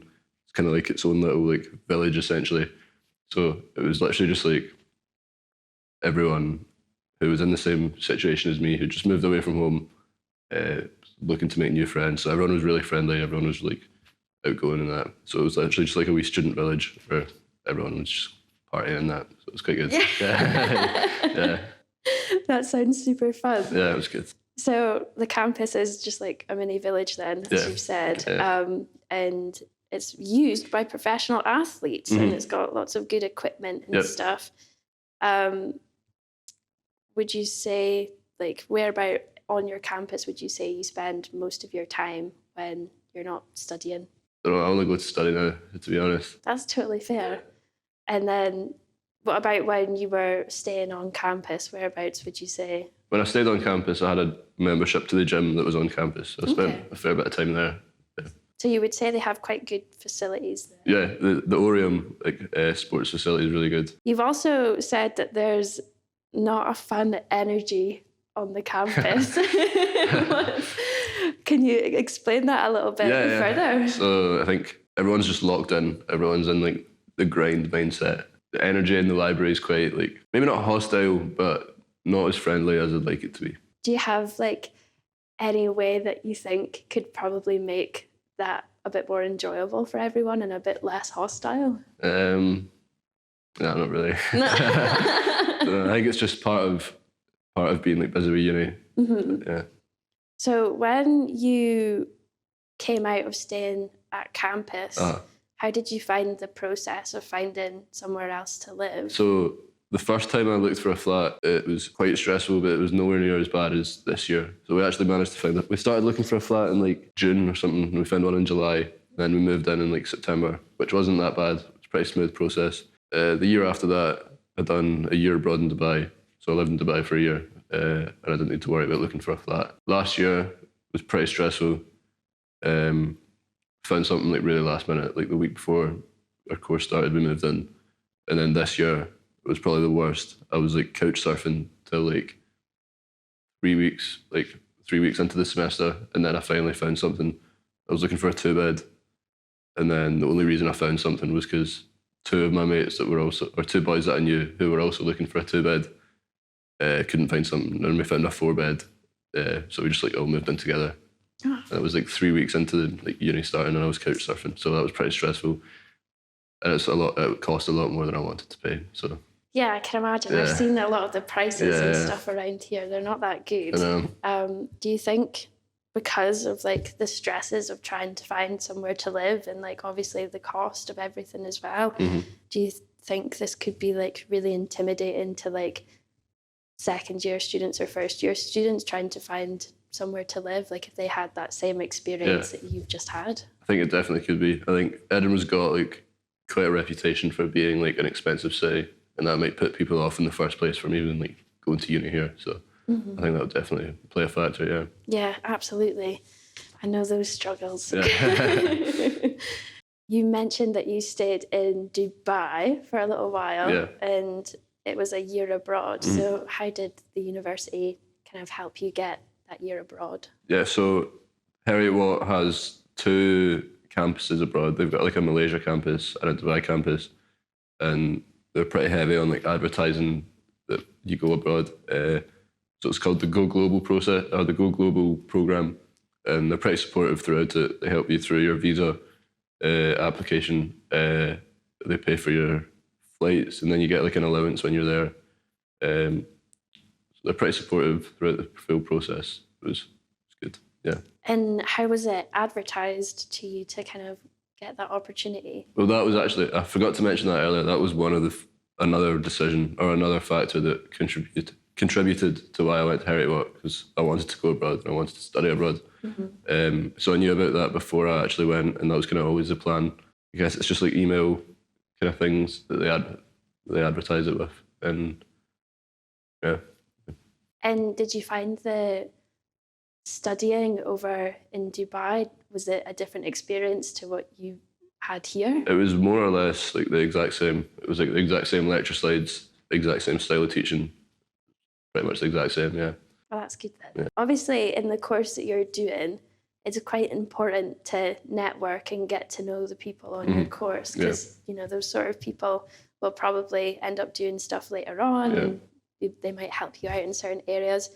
it's kind of like its own little like village essentially. So it was literally just like everyone who was in the same situation as me, who just moved away from home, looking to make new friends. So everyone was really friendly, everyone was like outgoing and that. So it was literally just like a wee student village where everyone was just partying and that. So it was quite good. Yeah.
That sounds super fun.
Yeah, it was good.
So the campus is just like a mini village then, as you've said. And it's used by professional athletes and it's got lots of good equipment and stuff. Would you say, like, whereabout on your campus would you say you spend most of your time when you're not studying?
I don't know, I only go to study now, to be honest.
That's totally fair. And then what about when you were staying on campus? Whereabouts would you say? When
I stayed on campus, I had a membership to the gym that was on campus. So I spent a fair bit of time there. Yeah.
So you would say they have quite good facilities there?
Yeah, the Orium sports facility is really good.
You've also said that there's not a fun energy on the campus. Can you explain that a little bit further?
So I think everyone's just locked in. Everyone's in like the grind mindset. The energy in the library is quite like, maybe not hostile, but not as friendly as I'd like it to be.
Do you have like any way that you think could probably make that a bit more enjoyable for everyone and a bit less hostile?
No, not really. I think it's just part of being like busy with uni.
Mm-hmm.
Yeah.
So when you came out of staying at campus, how did you find the process of finding somewhere else to live?
So the first time I looked for a flat, it was quite stressful, but it was nowhere near as bad as this year. So we actually managed to find it. We started looking for a flat in like June or something, and we found one in July. Then we moved in like September, which wasn't that bad. It was a pretty smooth process. The year after that, I'd done a year abroad in Dubai. So I lived in Dubai for a year, and I didn't need to worry about looking for a flat. Last year was pretty stressful. Found something like really last minute, like the week before our course started, we moved in. And then this year, it was probably the worst. I was like couch surfing till like 3 weeks into the semester, and then I finally found something. I was looking for a 2-bed, and then the only reason I found something was because 2 of my mates that were also, or 2 boys that I knew who were also looking for a 2-bed, couldn't find something, and we found a 4-bed. So we just like all moved in together. And it was like 3 weeks into like uni starting, and I was couch surfing, so that was pretty stressful. And it cost a lot more than I wanted to pay. So
yeah, I can imagine. I've seen a lot of the prices and stuff around here. They're not that good.
I know.
Do you think because of like the stresses of trying to find somewhere to live and like obviously the cost of everything as well, do you think this could be like really intimidating to like second year students or first year students trying to find somewhere to live, like if they had that same experience that you've just had?
I think it definitely could be. I think Edinburgh's got like quite a reputation for being like an expensive city, and that might put people off in the first place from even like going to uni here. So I think that would definitely play a factor. Yeah.
Yeah, absolutely. I know those struggles.
Yeah.
You mentioned that you stayed in Dubai for a little while, and it was a year abroad. So how did the university kind of help you get that year abroad? Yeah,
so Heriot-Watt has 2 campuses abroad. They've got like a Malaysia campus and a Dubai campus, and they're pretty heavy on like advertising that you go abroad. So it's called the Go Global process, or the Go Global program, and they're pretty supportive throughout it. They help you through your visa application. They pay for your flights, and then you get like an allowance when you're there. So they're pretty supportive throughout the full process. It was good. Yeah.
And how was it advertised to you to kind of get that opportunity?
Well, that was actually, I forgot to mention that earlier. That was one of another decision or another factor that contributed to why I went to Heriot-Watt, because I wanted to go abroad and I wanted to study abroad. So I knew about that before I actually went, and that was kind of always the plan. I guess it's just like email kind of things that they advertise it with, and yeah.
And did you find the studying over in Dubai, was it a different experience to what you had here?
It was more or less like the exact same. It was like the exact same lecture slides, exact same style of teaching, pretty much the exact same, yeah.
Well, that's good then. Yeah. Obviously, in the course that you're doing, it's quite important to network and get to know the people on your course, because you know those sort of people will probably end up doing stuff later on, and they might help you out in certain areas.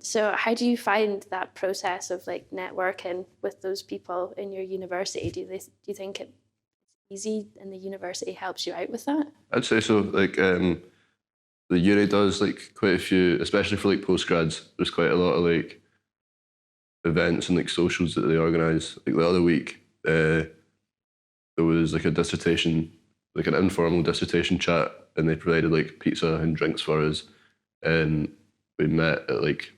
So how do you find that process of like networking with those people in your university? Do you think it's easy and the university helps you out with that?
I'd say so. Like the uni does like quite a few, especially for like postgrads. There's quite a lot of like events and like socials that they organise. Like the other week, there was like a dissertation, like an informal dissertation chat, and they provided like pizza and drinks for us, and we met at like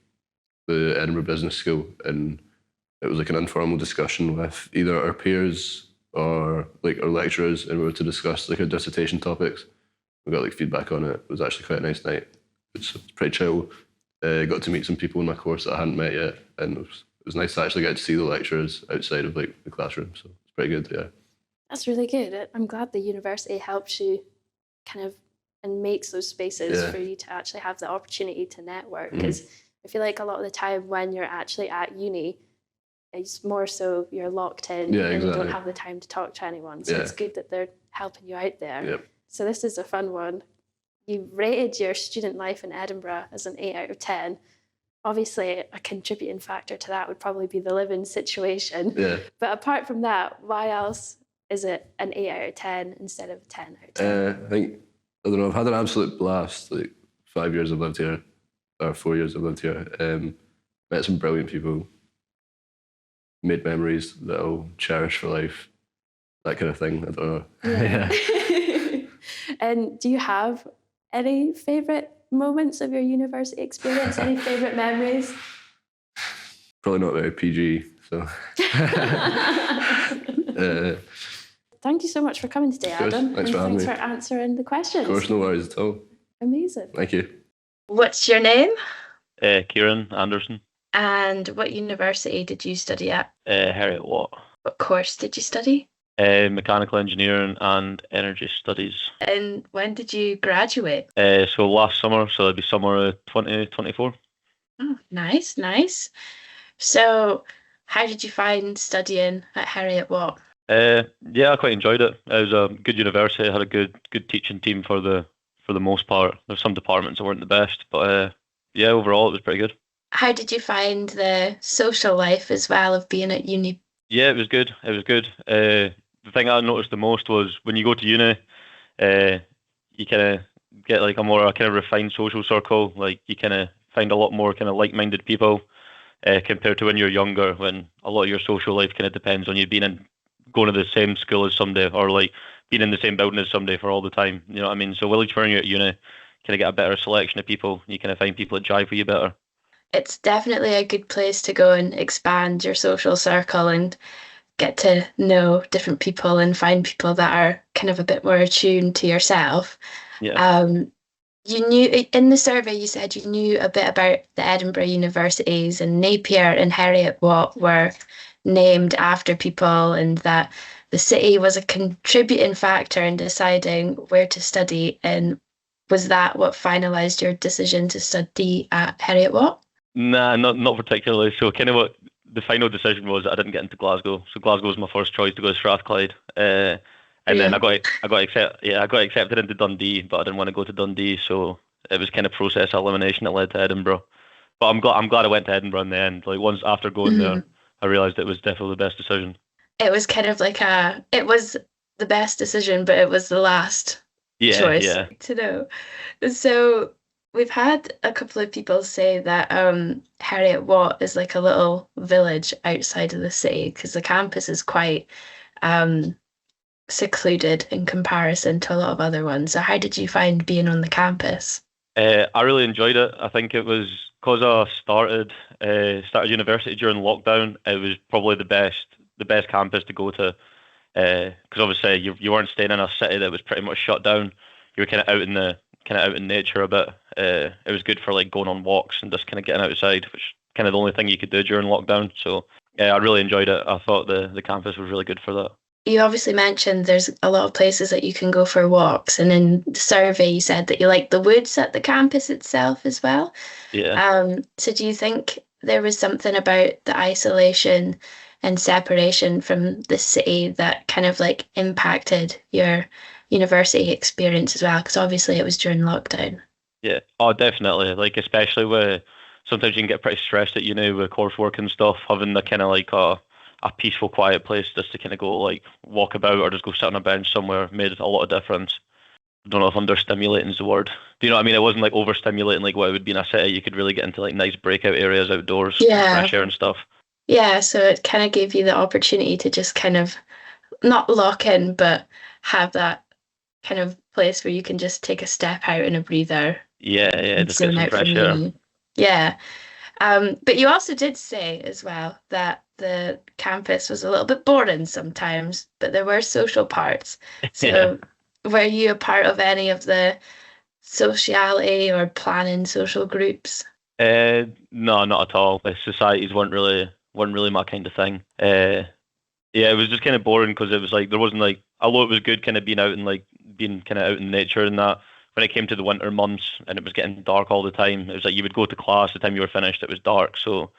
the Edinburgh Business School, and it was like an informal discussion with either our peers or like our lecturers, and we were to discuss like our dissertation topics. We got like feedback on it. It was actually quite a nice night. It's pretty chill. Got to meet some people in my course that I hadn't met yet, and it was nice to actually get to see the lecturers outside of like the classroom. So it's pretty good, yeah.
That's really good. I'm glad the university helps you kind of and makes those spaces for you to actually have the opportunity to network, because I feel like a lot of the time when you're actually at uni, it's more so you're locked in and you don't have the time to talk to anyone. So it's good that they're helping you out there.
Yep.
So this is a fun one. You rated your student life in Edinburgh as an 8 out of 10. obviously a contributing factor to that would probably be the living situation.
Yeah.
But apart from that, why else is it an 8 out of 10 instead of a 10 out of 10?
I think, I don't know, I've had an absolute blast, like 5 years I've lived here, or 4 years I've lived here. Met some brilliant people, made memories that I'll cherish for life, that kind of thing. I don't know. Yeah.
And do you have any favourite moments of your university experience? Any favourite memories?
Probably not very PG, so.
Thank you so much for coming today,
course.
Adam.
Thanks for having me.
Thanks for answering the questions.
Of course, no worries at all.
Amazing.
Thank you.
What's your name?
Kieran Anderson.
And what university did you study at?
Harriet Watt.
What course did you study?
Mechanical engineering and energy studies.
And when did you graduate?
So last summer, so it'd be summer 2024.
Oh, nice, nice. So how did you find studying at Harriet Watt?
Yeah, I quite enjoyed it. It was a good university. I had a good teaching team for the most part. There's some departments that weren't the best, but yeah, overall it was pretty good.
How did you find the social life as well of being at uni?
Yeah, it was good. It was good. The thing I noticed the most was when you go to uni, you kind of get like a more kind of refined social circle. Like you kind of find a lot more kind of like-minded people compared to when you're younger, when a lot of your social life kind of depends on you going to the same school as somebody, or like being in the same building as somebody for all the time. You know what I mean? So when you're at uni, kind of get a better selection of people. You kind of find people that jive with you better.
It's definitely a good place to go and expand your social circle and get to know different people and find people that are kind of a bit more attuned to yourself.
Yeah.
You knew in the survey, you said you knew a bit about the Edinburgh universities, and Napier and Harriet Watt were named after people, and that the city was a contributing factor in deciding where to study. And was that what finalised your decision to study at Harriet Watt?
Nah, not particularly. So kind of what the final decision was, I didn't get into Glasgow. So Glasgow was my first choice to go to Strathclyde. And then I got accepted into Dundee, but I didn't want to go to Dundee, so it was kind of process elimination that led to Edinburgh. But I'm glad I went to Edinburgh in the end. Like once after going there, I realised it was definitely the best decision.
It was kind of like it was the best decision, but it was the last choice to know. So we've had a couple of people say that Harriet Watt is like a little village outside of the city because the campus is quite secluded in comparison to a lot of other ones. So how did you find being on the campus?
I really enjoyed it. I think it was because I started university during lockdown. It was probably the best campus to go to because obviously you weren't staying in a city that was pretty much shut down. You were kind of out in nature a bit. It was good for like going on walks and just kind of getting outside, which is kind of the only thing you could do during lockdown. So yeah, I really enjoyed it. I thought the campus was really good for that.
You obviously mentioned there's a lot of places that you can go for walks, and in the survey you said that you like the woods at the campus itself as well.
Yeah.
So do you think there was something about the isolation and separation from the city that kind of like impacted your university experience as well? Because obviously it was during lockdown.
Yeah. Oh, definitely. Like especially where sometimes you can get pretty stressed at uni with coursework and stuff. Having the kind of like a peaceful, quiet place just to kind of go like walk about or just go sit on a bench somewhere made a lot of difference. I don't know if understimulating is the word. Do you know what I mean? It wasn't like overstimulating like what it would be in a city. You could really get into like nice breakout areas outdoors, fresh air and stuff.
Yeah, so it kind of gave you the opportunity to just kind of not lock in, but have that kind of place where you can just take a step out and a breather.
Yeah, just get some fresh air.
Yeah. But you also did say as well that the campus was a little bit boring sometimes, but there were social parts. So were you a part of any of the sociality or planning social groups?
No, not at all. The societies weren't really my kind of thing. Yeah, it was just kind of boring because it was like there wasn't like, although it was good kind of being out in nature and that. When it came to the winter months and it was getting dark all the time, it was like you would go to class, the time you were finished, it was dark. So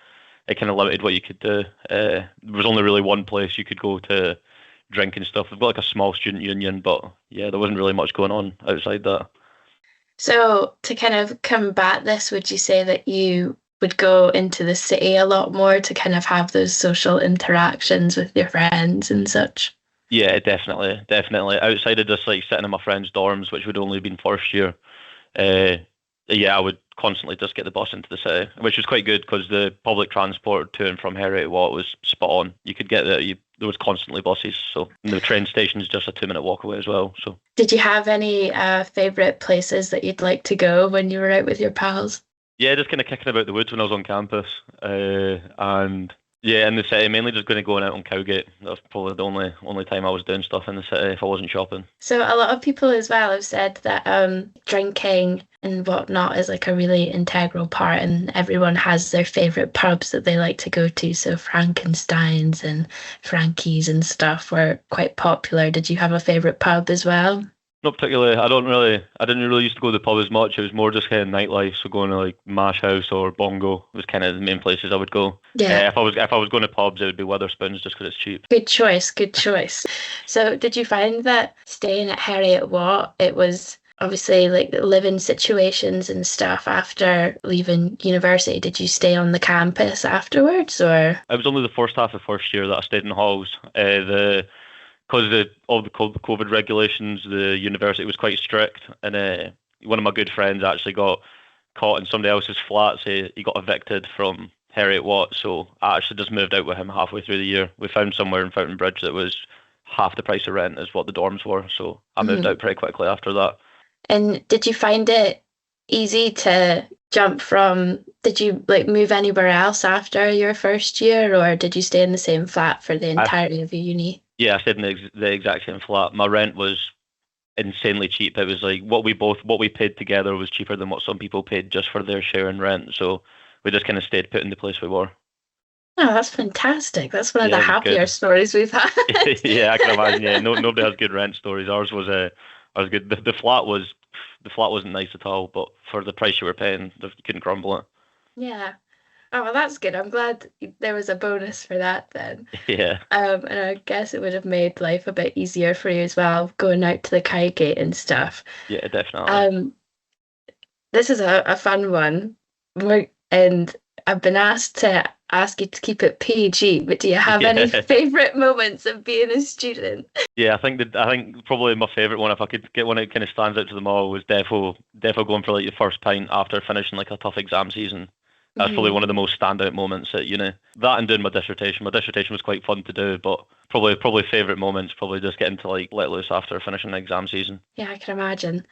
it kind of limited what you could do. There was only really one place you could go to drink and stuff. We've got like a small student union, but yeah, there wasn't really much going on outside that.
So to kind of combat this, would you say that you
would go into the city a lot more to kind of have those social interactions with your friends and such.
Yeah, definitely, definitely. Outside of just like sitting in my friends' dorms, which would only been first year, yeah, I would constantly just get the bus into the city, which was quite good because the public transport to and from Harriet Watt was spot on. You could get there. There was constantly buses, so and the train station is just a 2-minute walk away as well. So,
did you have any favourite places that you'd like to go when you were out with your pals?
Yeah, just kind of kicking about the woods when I was on campus, and yeah, in the city, mainly just going to go out on Cowgate. That was probably the only time I was doing stuff in the city if I wasn't shopping.
So a lot of people as well have said that drinking and whatnot is like a really integral part, and everyone has their favourite pubs that they like to go to. So Frankenstein's and Frankie's and stuff were quite popular. Did you have a favourite pub as well?
Not particularly. I didn't really used to go to the pub as much. It was more just kind of nightlife. So going to like Mash House or Bongo was kind of the main places I would go.
Yeah.
If I was going to pubs, it would be Wetherspoons just because it's cheap.
Good choice. Good choice. So did you find that staying at Harriet Watt, it was obviously like living situations and stuff after leaving university? Did you stay on the campus afterwards, or?
It was only the first half of first year that I stayed in halls. Because of all the COVID regulations, the university was quite strict, and one of my good friends actually got caught in somebody else's flat, so he got evicted from Harriet Watt, so I actually just moved out with him halfway through the year. We found somewhere in Fountain Bridge that was half the price of rent as what the dorms were, so I moved out pretty quickly after that.
And did you find it easy to jump from, did you like move anywhere else after your first year, or did you stay in the same flat for the entirety of your uni?
Yeah, I stayed in the exact same flat. My rent was insanely cheap. It was like what we paid together was cheaper than what some people paid just for their share in rent. So we just kind of stayed put in the place we were.
Oh, that's fantastic. That's one of the happier stories we've had.
Yeah, I can imagine. Yeah, nobody has good rent stories. Ours was good. The flat wasn't nice at all, but for the price you were paying, you couldn't grumble it.
Yeah. Oh, well, that's good. I'm glad there was a bonus for that then.
Yeah.
And I guess it would have made life a bit easier for you as well, going out to the Cowgate and stuff.
Yeah, definitely.
This is a fun one, and I've been asked to ask you to keep it PG, but do you have any favourite moments of being a student?
Yeah, I think probably my favourite one, if I could get one that kind of stands out to them all, was defo going for like the first pint after finishing like a tough exam season. That's probably one of the most standout moments at uni. That and doing my dissertation. My dissertation was quite fun to do, but probably favourite moments, probably just getting to like let loose after finishing an exam season.
Yeah, I can imagine.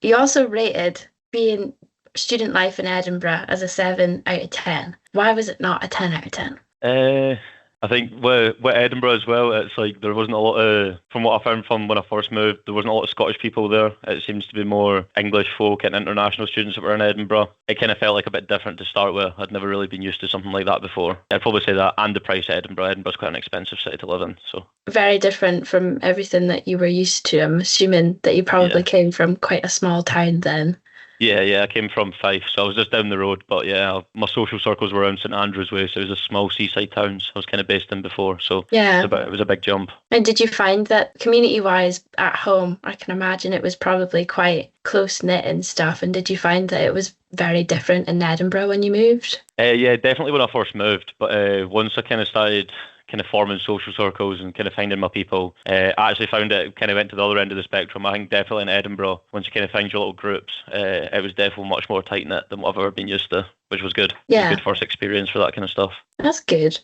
You also rated being student life in Edinburgh as a 7 out of 10. Why was it not a 10 out of 10?
I think with Edinburgh as well, it's like there wasn't a lot of, from what I found from when I first moved, there wasn't a lot of Scottish people there. It seems to be more English folk and international students that were in Edinburgh. It kind of felt like a bit different to start with. I'd never really been used to something like that before. I'd probably say that, and the price of Edinburgh. Edinburgh's quite an expensive city to live in. So
very different from everything that you were used to. I'm assuming that you probably came from quite a small town then.
Yeah, I came from Fife, so I was just down the road. But yeah, my social circles were around St Andrews Way, so it was a small seaside town I was kind of based in before. So it was a big jump.
And did you find that community-wise at home, I can imagine it was probably quite close-knit and stuff, and did you find that it was very different in Edinburgh when you moved?
Yeah, definitely when I first moved, but once I kind of started kind of forming social circles and kind of finding my people, I actually found it kind of went to the other end of the spectrum. I think definitely in Edinburgh, once you kind of find your little groups, it was definitely much more tight-knit than what I've ever been used to, which was good.
Yeah.
It was a good first experience for that kind of stuff.
That's good.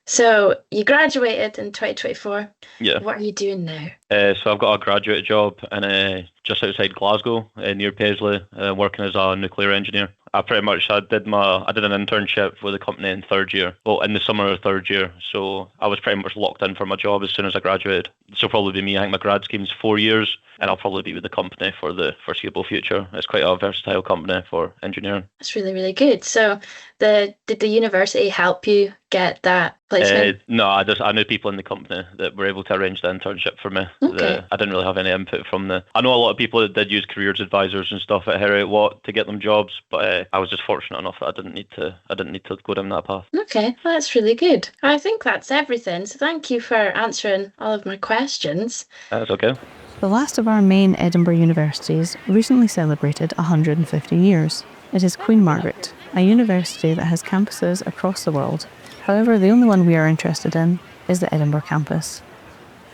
So you graduated in 2024.
Yeah.
What are you doing now?
So I've got a graduate job in just outside Glasgow, near Paisley, working as a nuclear engineer. I did an internship with a company in third year. Well, in the summer of third year. So I was pretty much locked in for my job as soon as I graduated. This will probably be me. I think my grad scheme's 4 years, and I'll probably be with the company for the foreseeable future. It's quite a versatile company for engineering.
That's really, really good. So did the university help you get that placement?
No, I knew people in the company that were able to arrange the internship for me.
Okay.
I didn't really have any input from I know a lot of people that did use careers advisors and stuff at Harriet Watt to get them jobs, but I was just fortunate enough that I didn't need to go down that path.
Okay, well, that's really good. I think that's everything. So thank you for answering all of my questions.
That's okay.
The last of our main Edinburgh universities recently celebrated 150 years. It is Queen Margaret, a university that has campuses across the world. However, the only one we are interested in is the Edinburgh campus,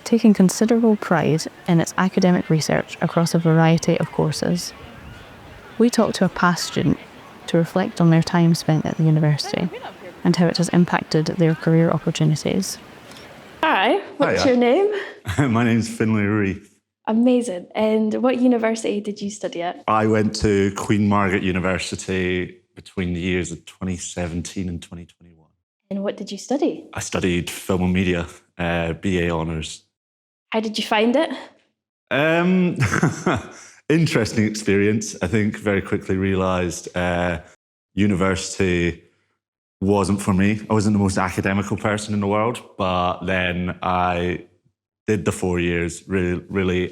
taking considerable pride in its academic research across a variety of courses. We talked to a past student to reflect on their time spent at the university and how it has impacted their career opportunities.
Hi, what's your name?
My name's Finlay Reith.
Amazing. And what university did you study at?
I went to Queen Margaret University between the years of 2017 and 2021.
And what did you study?
I studied film and media, BA honours.
How did you find it?
Interesting experience. I think very quickly realised university wasn't for me. I wasn't the most academical person in the world, but then I did the 4 years, really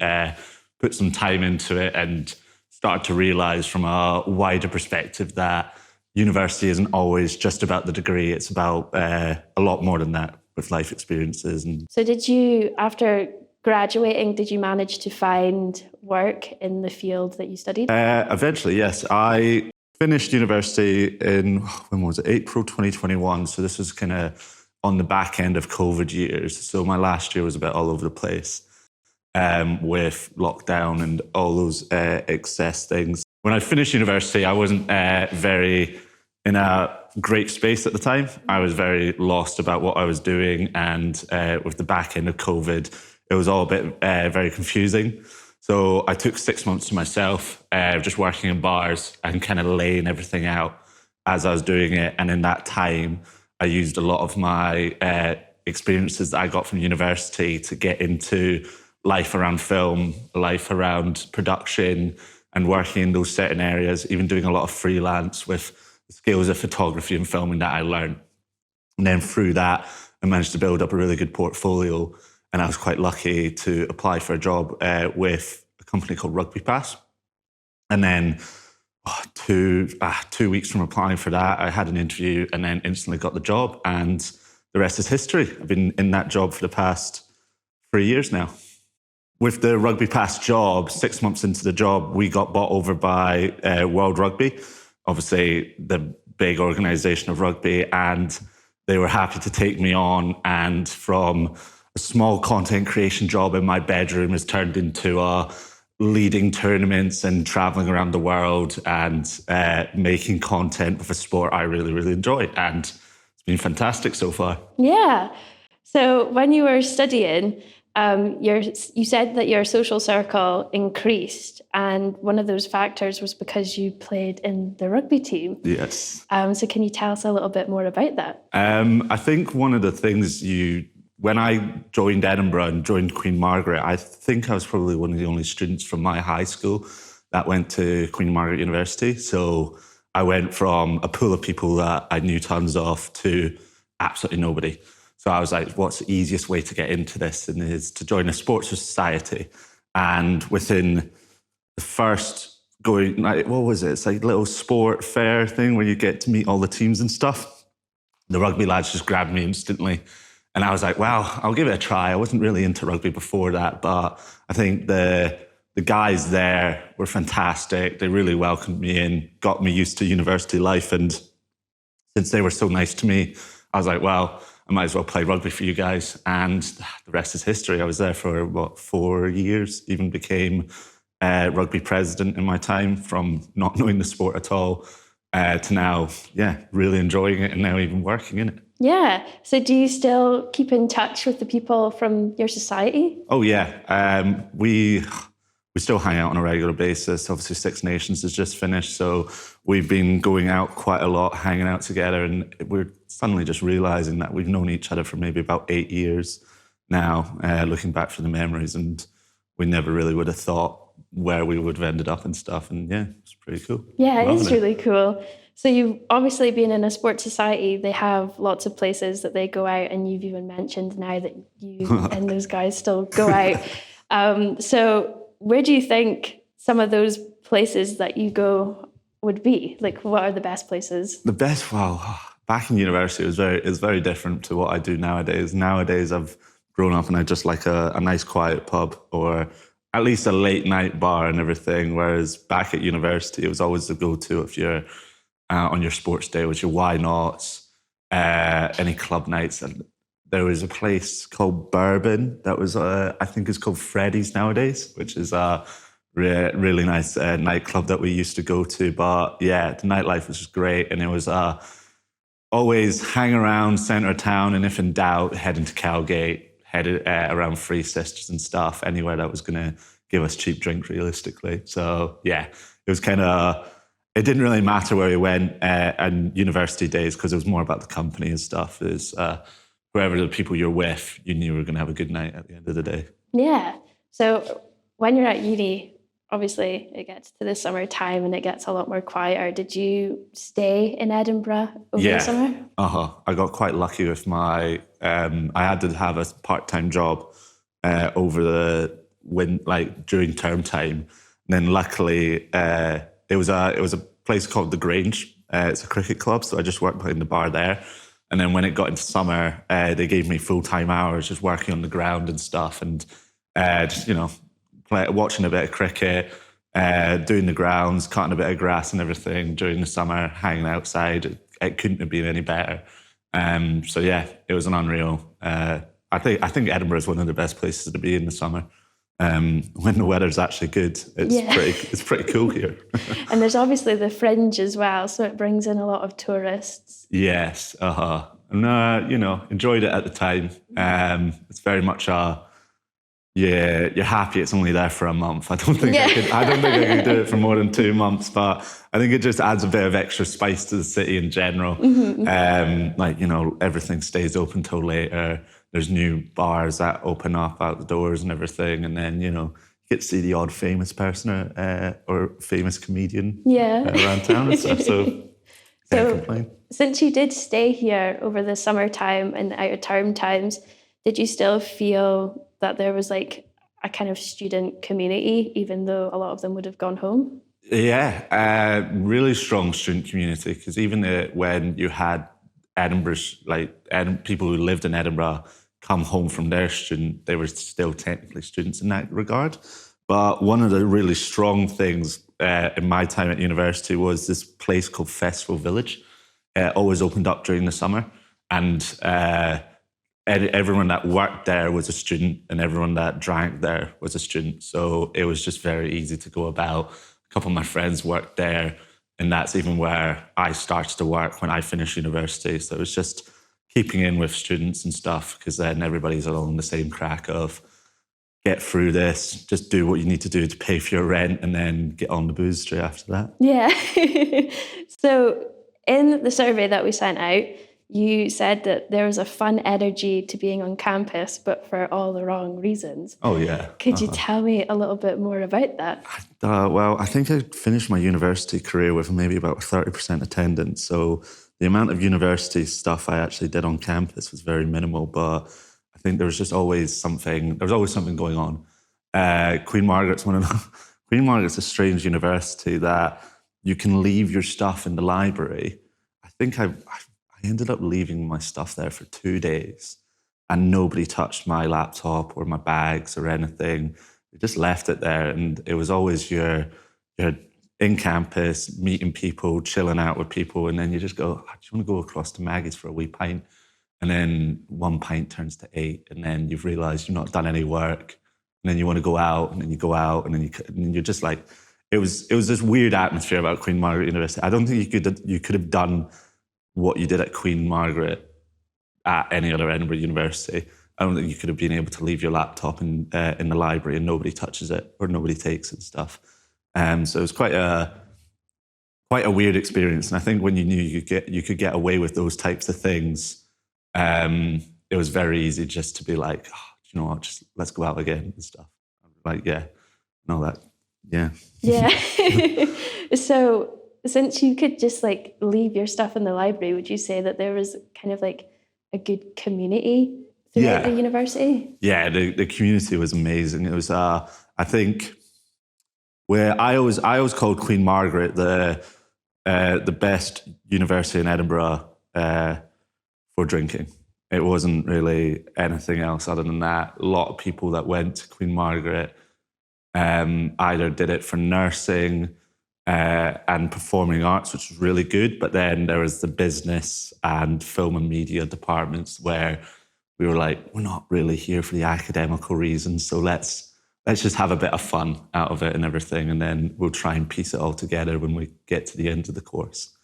put some time into it and started to realise from a wider perspective that university isn't always just about the degree. It's about a lot more than that with life experiences. And
so did you, after graduating, did you manage to find work in the field that you studied?
Eventually, yes. I finished university in, when was it? April 2021. So this was kind of on the back end of COVID years. So my last year was a bit all over the place with lockdown and all those excess things. When I finished university, I wasn't very in a great space at the time. I was very lost about what I was doing. And with the back end of COVID, it was all a bit very confusing. So I took 6 months to myself, just working in bars and kind of laying everything out as I was doing it. And in that time, I used a lot of my experiences that I got from university to get into life around film, life around production, and working in those certain areas, even doing a lot of freelance with the skills of photography and filming that I learned. And then through that, I managed to build up a really good portfolio. And I was quite lucky to apply for a job with a company called Rugby Pass. And then 2 weeks from applying for that, I had an interview and then instantly got the job. And the rest is history. I've been in that job for the past 3 years now. With the Rugby Pass job, 6 months into the job, we got bought over by World Rugby, obviously the big organisation of rugby, and they were happy to take me on. And from a small content creation job in my bedroom has turned into a leading tournaments and traveling around the world and making content with a sport I really, really enjoy. And it's been fantastic so far.
Yeah. So when you were studying, you said that your social circle increased, and one of those factors was because you played in the rugby team.
Yes.
So can you tell us a little bit more about that?
I think one of the things when I joined Edinburgh and joined Queen Margaret, I think I was probably one of the only students from my high school that went to Queen Margaret University. So I went from a pool of people that I knew tons of to absolutely nobody. So I was like, what's the easiest way to get into this? And is to join a sports society. And within the first going, like, what was it? It's like a little sport fair thing where you get to meet all the teams and stuff. The rugby lads just grabbed me instantly. And I was like, wow, I'll give it a try. I wasn't really into rugby before that, but I think the guys there were fantastic. They really welcomed me in, got me used to university life. And since they were so nice to me, I was like, well, I might as well play rugby for you guys. And the rest is history. I was there for, 4 years, even became rugby president in my time, from not knowing the sport at all to now, really enjoying it and now even working in it.
Yeah. So do you still keep in touch with the people from your society?
Oh, yeah. We still hang out on a regular basis. Obviously, Six Nations has just finished, so we've been going out quite a lot, hanging out together, and we're suddenly just realising that we've known each other for maybe about 8 years now, looking back for the memories, and we never really would have thought where we would have ended up and stuff, and yeah, it's pretty cool.
Yeah, it is really cool. So you've obviously been in a sports society. They have lots of places that they go out, and you've even mentioned now that you and those guys still go out. So where do you think some of those places that you go would be? Like, what are the best places?
The best, back in university, it was very different to what I do nowadays. Nowadays, I've grown up and I just like a nice quiet pub or at least a late night bar and everything. Whereas back at university, it was always the go-to if you're on your sports day, was your why nots, any club nights. And there was a place called Bourbon that was, I think it's called Freddy's nowadays, which is a really nice nightclub that we used to go to. But yeah, the nightlife was just great. And it was always hang around centre of town. And if in doubt, head into Cowgate, headed around Three Sisters and stuff, anywhere that was going to give us cheap drink realistically. So yeah, it was kind of, it didn't really matter where we went and university days, because it was more about the company and stuff. Is whoever the people you're with, you knew you were going to have a good night at the end of the day.
Yeah. So when you're at uni, obviously it gets to the summertime and it gets a lot more quieter. Did you stay in Edinburgh over the summer?
I got quite lucky with my, I had to have a part-time job over during term time. And then luckily it was a place called The Grange. It's a cricket club, so I just worked behind the bar there. And then when it got into summer, they gave me full-time hours just working on the ground and stuff, and just, watching a bit of cricket, doing the grounds, cutting a bit of grass and everything during the summer, hanging outside. It couldn't have been any better. So yeah, it was an unreal. I think Edinburgh is one of the best places to be in the summer. When the weather's actually good, it's pretty cool here.
And there's obviously the Fringe as well, so it brings in a lot of tourists.
Yes, and enjoyed it at the time. It's very much you're happy it's only there for a month. I don't think I could do it for more than 2 months, but I think it just adds a bit of extra spice to the city in general. Everything stays open till later. There's new bars that open up out the doors and everything, and then you get to see the odd famous person or famous comedian around town and stuff. So can't complain.
Since you did stay here over the summertime and out of term times, did you still feel that there was like a kind of student community, even though a lot of them would have gone home?
Yeah, really strong student community, because even when you had people who lived in Edinburgh come home from their student, they were still technically students in that regard. But one of the really strong things in my time at university was this place called Festival Village. It always opened up during the summer, and everyone that worked there was a student, and everyone that drank there was a student. So it was just very easy to go about. A couple of my friends worked there, and that's even where I started to work when I finished university. So it was just keeping in with students and stuff, because then everybody's along the same crack of get through this, just do what you need to do to pay for your rent, and then get on the booze straight after that.
Yeah. So in the survey that we sent out, you said that there was a fun energy to being on campus, but for all the wrong reasons.
Oh, yeah.
Could you tell me a little bit more about that?
Well, I think I finished my university career with maybe about 30% attendance. So the amount of university stuff I actually did on campus was very minimal, but I think there was always something going on. Queen Margaret's a strange university that you can leave your stuff in the library. I think I ended up leaving my stuff there for 2 days, and nobody touched my laptop or my bags or anything. They just left it there, and it was always you're in campus, meeting people, chilling out with people, and then you just go, do you want to go across to Maggie's for a wee pint? And then 1 pint turns to 8, and then you've realised you've not done any work, and then you want to go out, and then you go out, and then you're just like, it was this weird atmosphere about Queen Margaret University. I don't think you could have done what you did at Queen Margaret at any other Edinburgh university. I don't think you could have been able to leave your laptop in the library and nobody touches it or nobody takes it and stuff. So it was quite a weird experience. And I think when you knew you could get away with those types of things, it was very easy just to be like, you know what, just let's go out again and stuff. Like, yeah, and all that. Yeah.
Yeah. So since you could just like leave your stuff in the library, would you say that there was kind of like a good community throughout the university? Yeah,
the community was amazing. It was, I think, where I always called Queen Margaret the best university in Edinburgh for drinking. It wasn't really anything else other than that. A lot of people that went to Queen Margaret either did it for nursing and performing arts, which was really good. But then there was the business and film and media departments where we were like, we're not really here for the academical reasons, so let's just have a bit of fun out of it and everything, and then we'll try and piece it all together when we get to the end of the course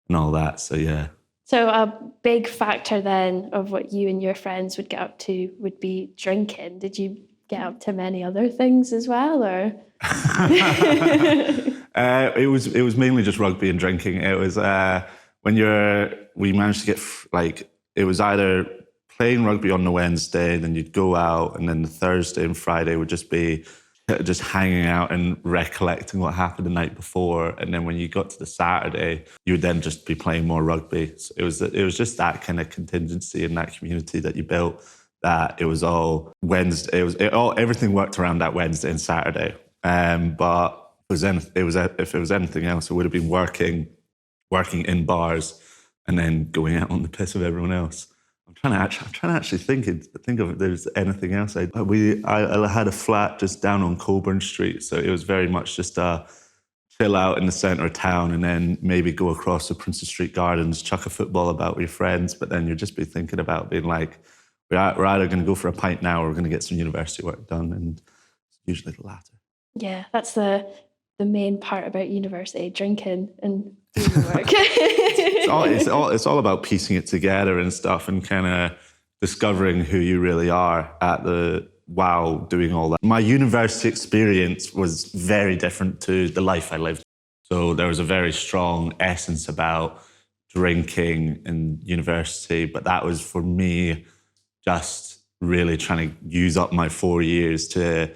and all that. So yeah.
So a big factor then of what you and your friends would get up to would be drinking. Did you get up to many other things as well, or?
It was mainly just rugby and drinking. It was we managed to get it was either playing rugby on the Wednesday, then you'd go out, and then the Thursday and Friday would just be just hanging out and recollecting what happened the night before. And then when you got to the Saturday, you would then just be playing more rugby. So it was just that kind of contingency in that community that you built, that it was all Wednesday. Everything worked around that Wednesday and Saturday. But if it was anything else, it would have been working in bars and then going out on the piss with everyone else. I'm trying to actually think of if there's anything else. I had a flat just down on Coburn Street, so it was very much just a chill out in the centre of town, and then maybe go across to Princess Street Gardens, chuck a football about with your friends. But then you'd just be thinking about being like, we're either going to go for a pint now, or we're going to get some university work done, and it's usually the latter.
Yeah, that's the main part about university: drinking and doing work.
It's all about piecing it together and stuff, and kind of discovering who you really are while doing all that. My university experience was very different to the life I lived. So there was a very strong essence about drinking in university, but that was for me just really trying to use up my 4 years to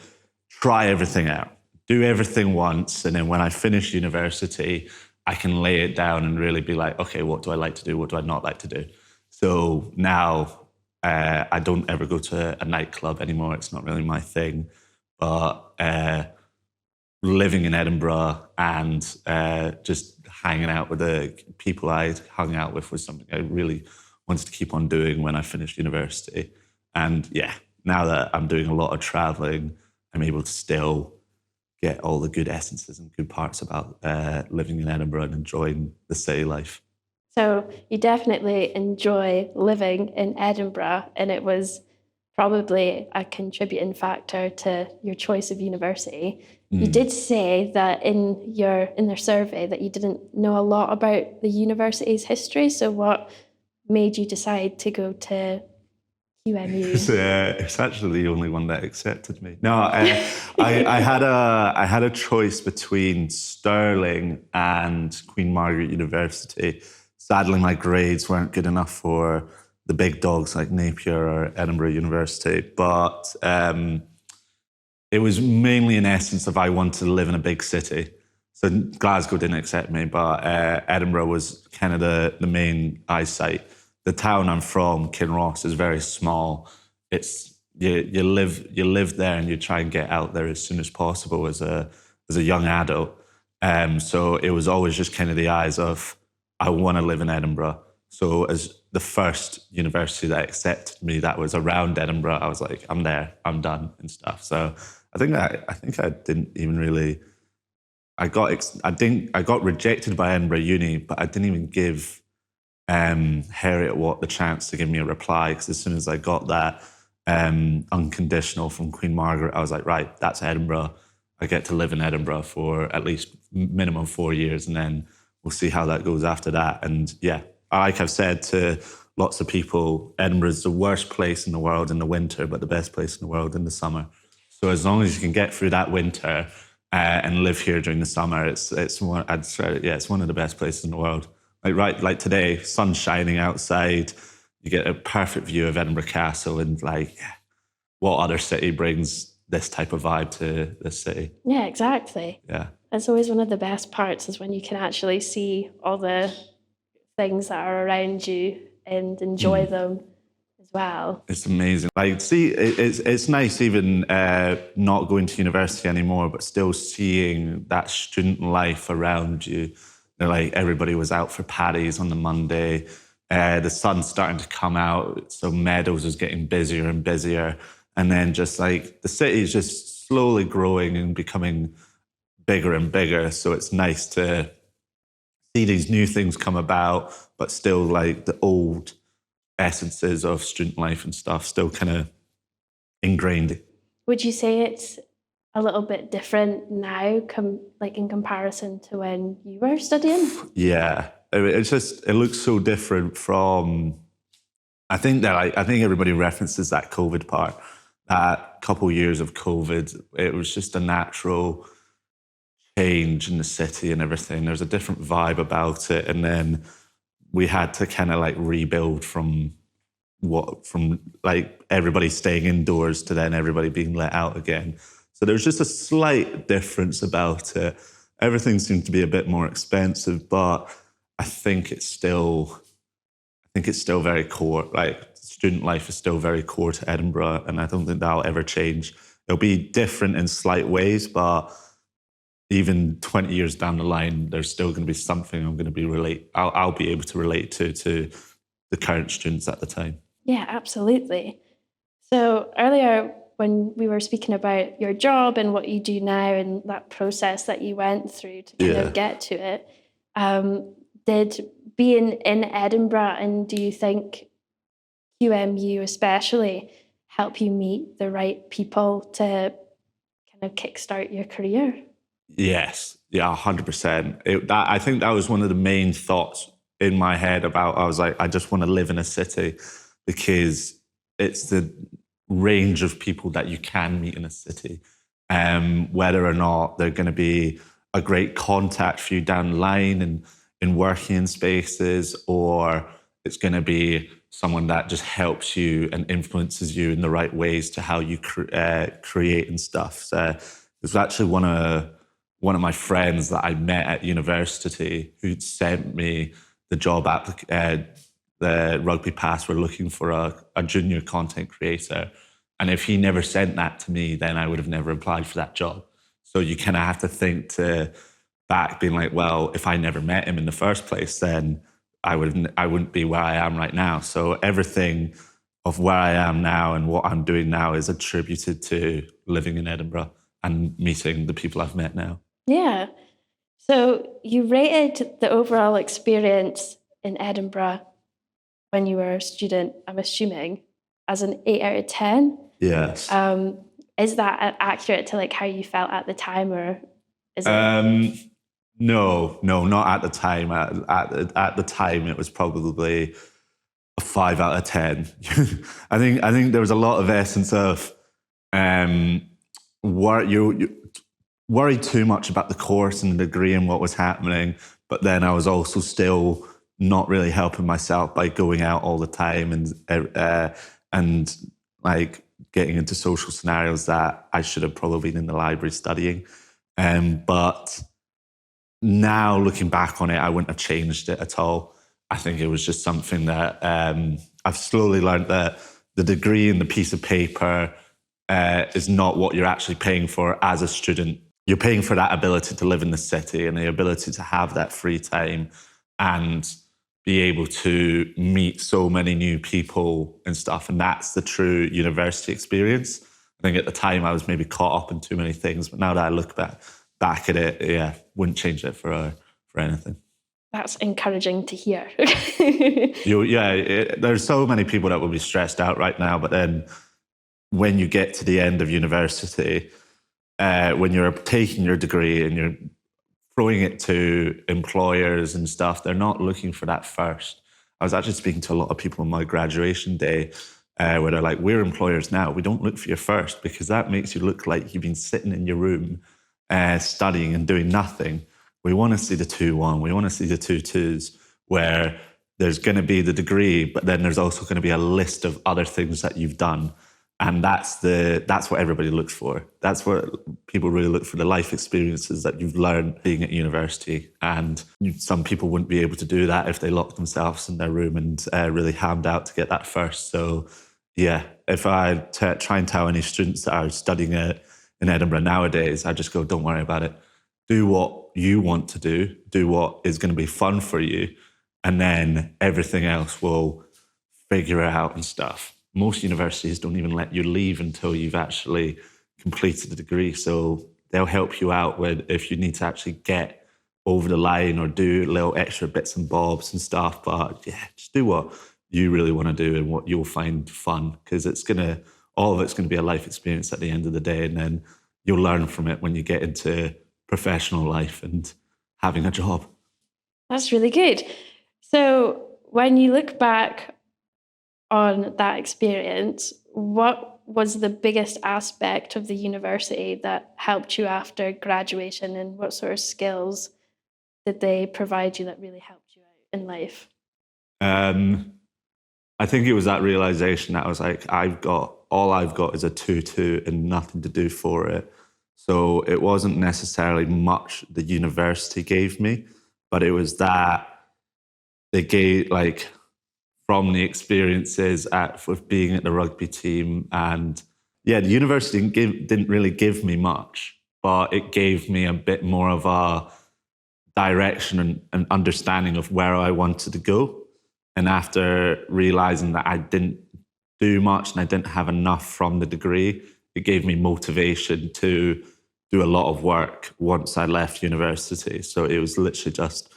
try everything out, do everything once, and then when I finish university, I can lay it down and really be like, okay, what do I like to do? What do I not like to do? So now I don't ever go to a nightclub anymore. It's not really my thing. But living in Edinburgh and just hanging out with the people I hung out with was something I really wanted to keep on doing when I finished university. And yeah, now that I'm doing a lot of traveling, I'm able to still get all the good essences and good parts about living in Edinburgh and enjoying the city life.
So you definitely enjoy living in Edinburgh, and it was probably a contributing factor to your choice of university. You did say that in their survey that you didn't know a lot about the university's history. So what made you decide to go to QMU?
It's actually the only one that accepted me. No, I had a choice between Stirling and Queen Margaret University. Sadly, my grades weren't good enough for the big dogs like Napier or Edinburgh University, but it was mainly in essence of I wanted to live in a big city. So Glasgow didn't accept me, but Edinburgh was kind of the main eyesight. The town I'm from, Kinross, is very small. It's you live there and you try and get out there as soon as possible as a young adult. So it was always just kind of the eyes of, I want to live in Edinburgh. So as the first university that accepted me that was around Edinburgh, I was like, I'm there, I'm done and stuff. So I think I didn't even really. I got rejected by Edinburgh Uni, but I didn't even give Harriet Watt the chance to give me a reply, because as soon as I got that unconditional from Queen Margaret, I was like, right, that's Edinburgh. I get to live in Edinburgh for at least minimum 4 years, and then we'll see how that goes after that. And yeah, like I've said to lots of people, Edinburgh is the worst place in the world in the winter, but the best place in the world in the summer. So as long as you can get through that winter and live here during the summer, it's one of the best places in the world. Like today, sun's shining outside, you get a perfect view of Edinburgh Castle, and what other city brings this type of vibe to this city?
Yeah, exactly.
Yeah.
That's always one of the best parts, is when you can actually see all the things that are around you and enjoy them as well.
It's amazing. It's nice even not going to university anymore, but still seeing that student life around you. Like everybody was out for paddies on the Monday. The sun's starting to come out, so Meadows is getting busier and busier. And then just like the city is just slowly growing and becoming bigger and bigger. So it's nice to see these new things come about, but still like the old essences of student life and stuff still kind of ingrained.
Would you say it's a little bit different now, like in comparison to when you were studying?
Yeah, it looks so different from. I think everybody references that COVID part. That couple years of COVID, it was just a natural change in the city and everything. There's a different vibe about it, and then we had to kind of like rebuild from like everybody staying indoors to then everybody being let out again. So there's just a slight difference about it. Everything seemed to be a bit more expensive, but I think it's still very core. Like student life is still very core to Edinburgh, and I don't think that'll ever change. It'll be different in slight ways, but even 20 years down the line, there's still going to be something I'll be able to relate to the current students at the time.
Yeah, absolutely. So earlier when we were speaking about your job and what you do now and that process that you went through to kind of get to it, did being in Edinburgh, and do you think QMU especially help you meet the right people to kind of kickstart your career?
Yes, yeah, 100%. I think that was one of the main thoughts in my head about, I was like, I just want to live in a city because it's the range of people that you can meet in a city, whether or not they're going to be a great contact for you down the line and in working spaces, or it's going to be someone that just helps you and influences you in the right ways to how you create and stuff. So there's actually one of my friends that I met at university who sent me the job the Rugby Pass were looking for a junior content creator. And if he never sent that to me, then I would have never applied for that job. So you kind of have to think back, being like, well, if I never met him in the first place, then I wouldn't be where I am right now. So everything of where I am now and what I'm doing now is attributed to living in Edinburgh and meeting the people I've met now.
Yeah. So you rated the overall experience in Edinburgh when you were a student, I'm assuming, as an 8 out of 10.
Yes.
Is that accurate to like how you felt at the time, or is it?
No, not at the time. At the time, it was probably a 5 out of 10. I think there was a lot of essence of you worried too much about the course and the degree and what was happening, but then I was also still not really helping myself by going out all the time and like getting into social scenarios that I should have probably been in the library studying. But now looking back on it, I wouldn't have changed it at all. I think it was just something that I've slowly learned that the degree and the piece of paper is not what you're actually paying for as a student. You're paying for that ability to live in the city and the ability to have that free time and be able to meet so many new people and stuff. And that's the true university experience. I think at the time I was maybe caught up in too many things, but now that I look back at it, yeah, wouldn't change it for anything.
That's encouraging to hear.
There's so many people that will be stressed out right now, but then when you get to the end of university, when you're taking your degree and you're throwing it to employers and stuff, they're not looking for that first. I was actually speaking to a lot of people on my graduation day where they're like, we're employers now. We don't look for your first because that makes you look like you've been sitting in your room studying and doing nothing. We want to see the 2-1. We want to see the 2-2s where there's going to be the degree, but then there's also going to be a list of other things that you've done. And that's what everybody looks for. That's what people really look for, the life experiences that you've learned being at university. And some people wouldn't be able to do that if they locked themselves in their room and really hammed out to get that first. So yeah, if I try and tell any students that are studying in Edinburgh nowadays, I just go, don't worry about it. Do what you want to do what is going to be fun for you, and then everything else will figure it out and stuff. Most universities don't even let you leave until you've actually completed a degree. So they'll help you out if you need to actually get over the line or do little extra bits and bobs and stuff. But yeah, just do what you really want to do and what you'll find fun, because all of it's going to be a life experience at the end of the day. And then you'll learn from it when you get into professional life and having a job.
That's really good. So when you look back on that experience, what was the biggest aspect of the university that helped you after graduation, and what sort of skills did they provide you that really helped you out in life?
I think it was that realization that I was like, all I've got is a 2-2 and nothing to do for it. So it wasn't necessarily much the university gave me, but it was that they gave, like, from the experiences with being at the rugby team. And yeah, the university didn't really give me much, but it gave me a bit more of a direction and understanding of where I wanted to go. And after realizing that I didn't do much and I didn't have enough from the degree, it gave me motivation to do a lot of work once I left university. So it was literally just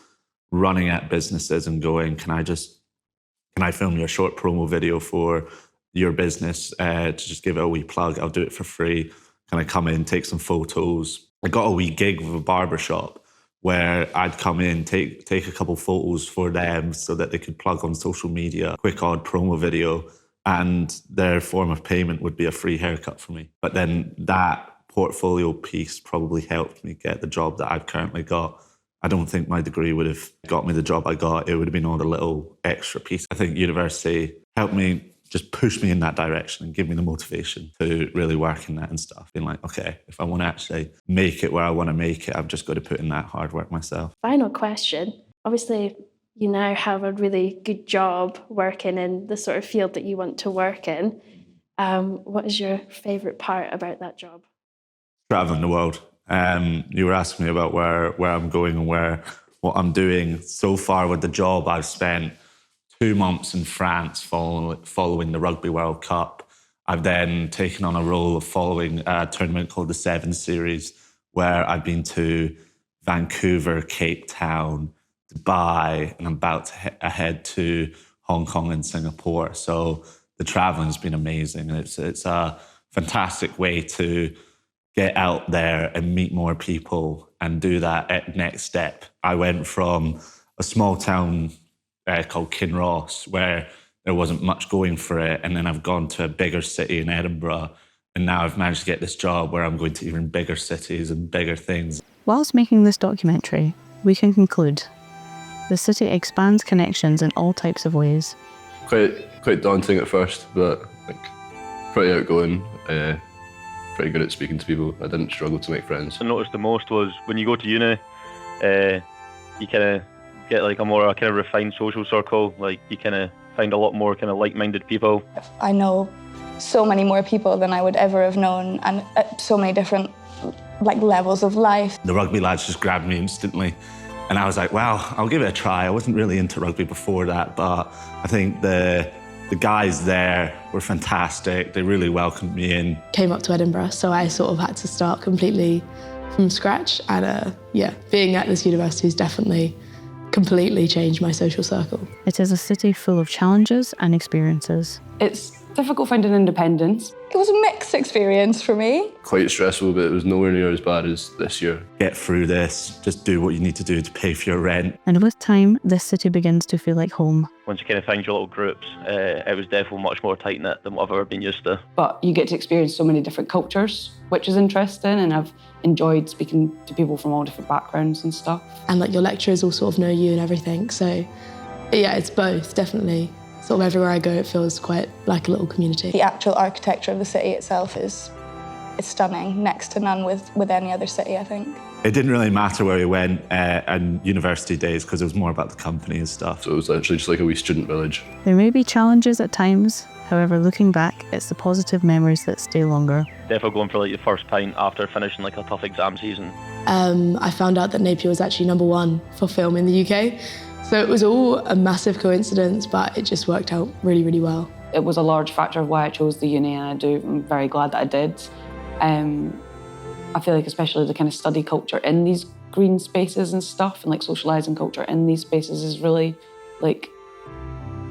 running at businesses and going, can I film you a short promo video for your business to just give it a wee plug? I'll do it for free. Can I come in, take some photos? I got a wee gig with a barbershop where I'd come in, take a couple photos for them so that they could plug on social media, quick odd promo video, and their form of payment would be a free haircut for me. But then that portfolio piece probably helped me get the job that I've currently got. I don't think my degree would have got me the job I got. It would have been all the little extra piece. I think university helped me, just push me in that direction and give me the motivation to really work in that and stuff. Being like, okay, if I want to actually make it where I want to make it, I've just got to put in that hard work myself.
Final question. Obviously, you now have a really good job working in the sort of field that you want to work in. What is your favourite part about that job?
Traveling the world. You were asking me about where I'm going and what I'm doing. So far with the job, I've spent 2 months in France following the Rugby World Cup. I've then taken on a role of following a tournament called the Seven Series, where I've been to Vancouver, Cape Town, Dubai, and I'm about to head to Hong Kong and Singapore. So the traveling has been amazing, and it's a fantastic way to get out there and meet more people and do that next step. I went from a small town called Kinross, where there wasn't much going for it, and then I've gone to a bigger city in Edinburgh, and now I've managed to get this job where I'm going to even bigger cities and bigger things.
Whilst making this documentary, we can conclude the city expands connections in all types of ways.
Quite daunting at first, but like pretty outgoing, pretty good at speaking to people. I didn't struggle to make friends.
I noticed the most was when you go to uni, you kind of get like a more kind of refined social circle. Like you kind of find a lot more kind of like-minded people.
I know so many more people than I would ever have known, and at so many different levels of life.
The rugby lads just grabbed me instantly, and I was like, wow, I'll give it a try. I wasn't really into rugby before that, but I think the guys there were fantastic. They really welcomed me in.
Came up to Edinburgh, so I sort of had to start completely from scratch. And being at this university has definitely completely changed my social circle.
It is a city full of challenges and experiences.
It's difficult finding independence.
It was a mixed experience for me.
Quite stressful, but it was nowhere near as bad as this year.
Get through this, just do what you need to do to pay for your rent.
And with time, this city begins to feel like home.
Once you kind of find your little groups, it was definitely much more tight-knit than what I've ever been used to.
But you get to experience so many different cultures, which is interesting, and I've enjoyed speaking to people from all different backgrounds and stuff.
And your lecturers all sort of know you and everything, so yeah, it's both, definitely. Sort of everywhere I go, it feels quite like a little community.
The actual architecture of the city itself is stunning, next to none with any other city, I think.
It didn't really matter where we went in university days, because it was more about the company and stuff.
So it was literally just like a wee student village.
There may be challenges at times, however, looking back, it's the positive memories that stay longer.
Definitely going for your first pint after finishing a tough exam season.
I found out that Napier was actually #1 for film in the UK. So it was all a massive coincidence, but it just worked out really, really well.
It was a large factor of why I chose the uni, and I'm very glad that I did. I feel like especially the kind of study culture in these green spaces and stuff, and like socialising culture in these spaces is really, like,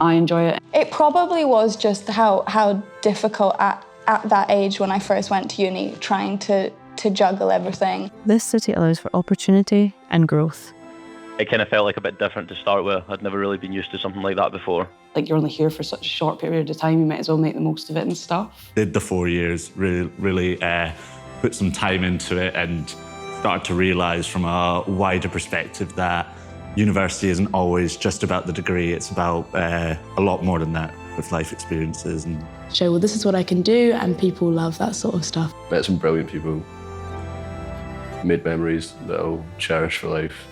I enjoy it.
It probably was just how difficult at that age when I first went to uni, trying to juggle everything.
This city allows for opportunity and growth.
It kind of felt like a bit different to start with. I'd never really been used to something like that before.
Like, you're only here for such a short period of time, you might as well make the most of it and stuff.
Did the 4 years, really put some time into it and started to realise from a wider perspective that university isn't always just about the degree, it's about a lot more than that, with life experiences. And
Show, well, this is what I can do, and people love that sort of stuff.
Met some brilliant people, made memories that I'll cherish for life.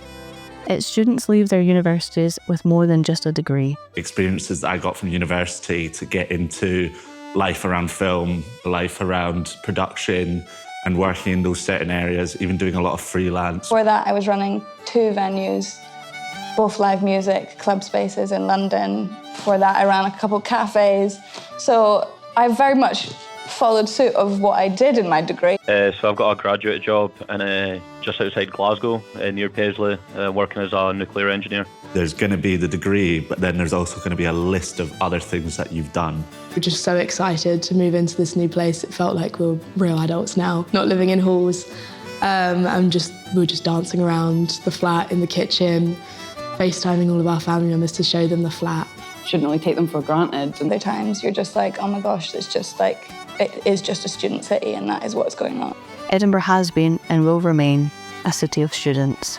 Its students leave their universities with more than just a degree.
experiences that I got from university to get into life around film, life around production, and working in those certain areas, even doing a lot of freelance.
For that, I was running 2 venues, both live music, club spaces in London. For that, I ran a couple cafes. So I very much followed suit of what I did in my degree.
So I've got a graduate job in just outside Glasgow, near Paisley, working as a nuclear engineer.
There's going to be the degree, but then there's also going to be a list of other things that you've done.
We're just so excited to move into this new place. It felt like we're real adults now, not living in halls. We were just dancing around the flat, in the kitchen, FaceTiming all of our family members to show them the flat.
Shouldn't really take them for granted.
Other times you're just like, oh my gosh, it's just like, it is just a student city and that is what's going on.
Edinburgh has been and will remain a city of students.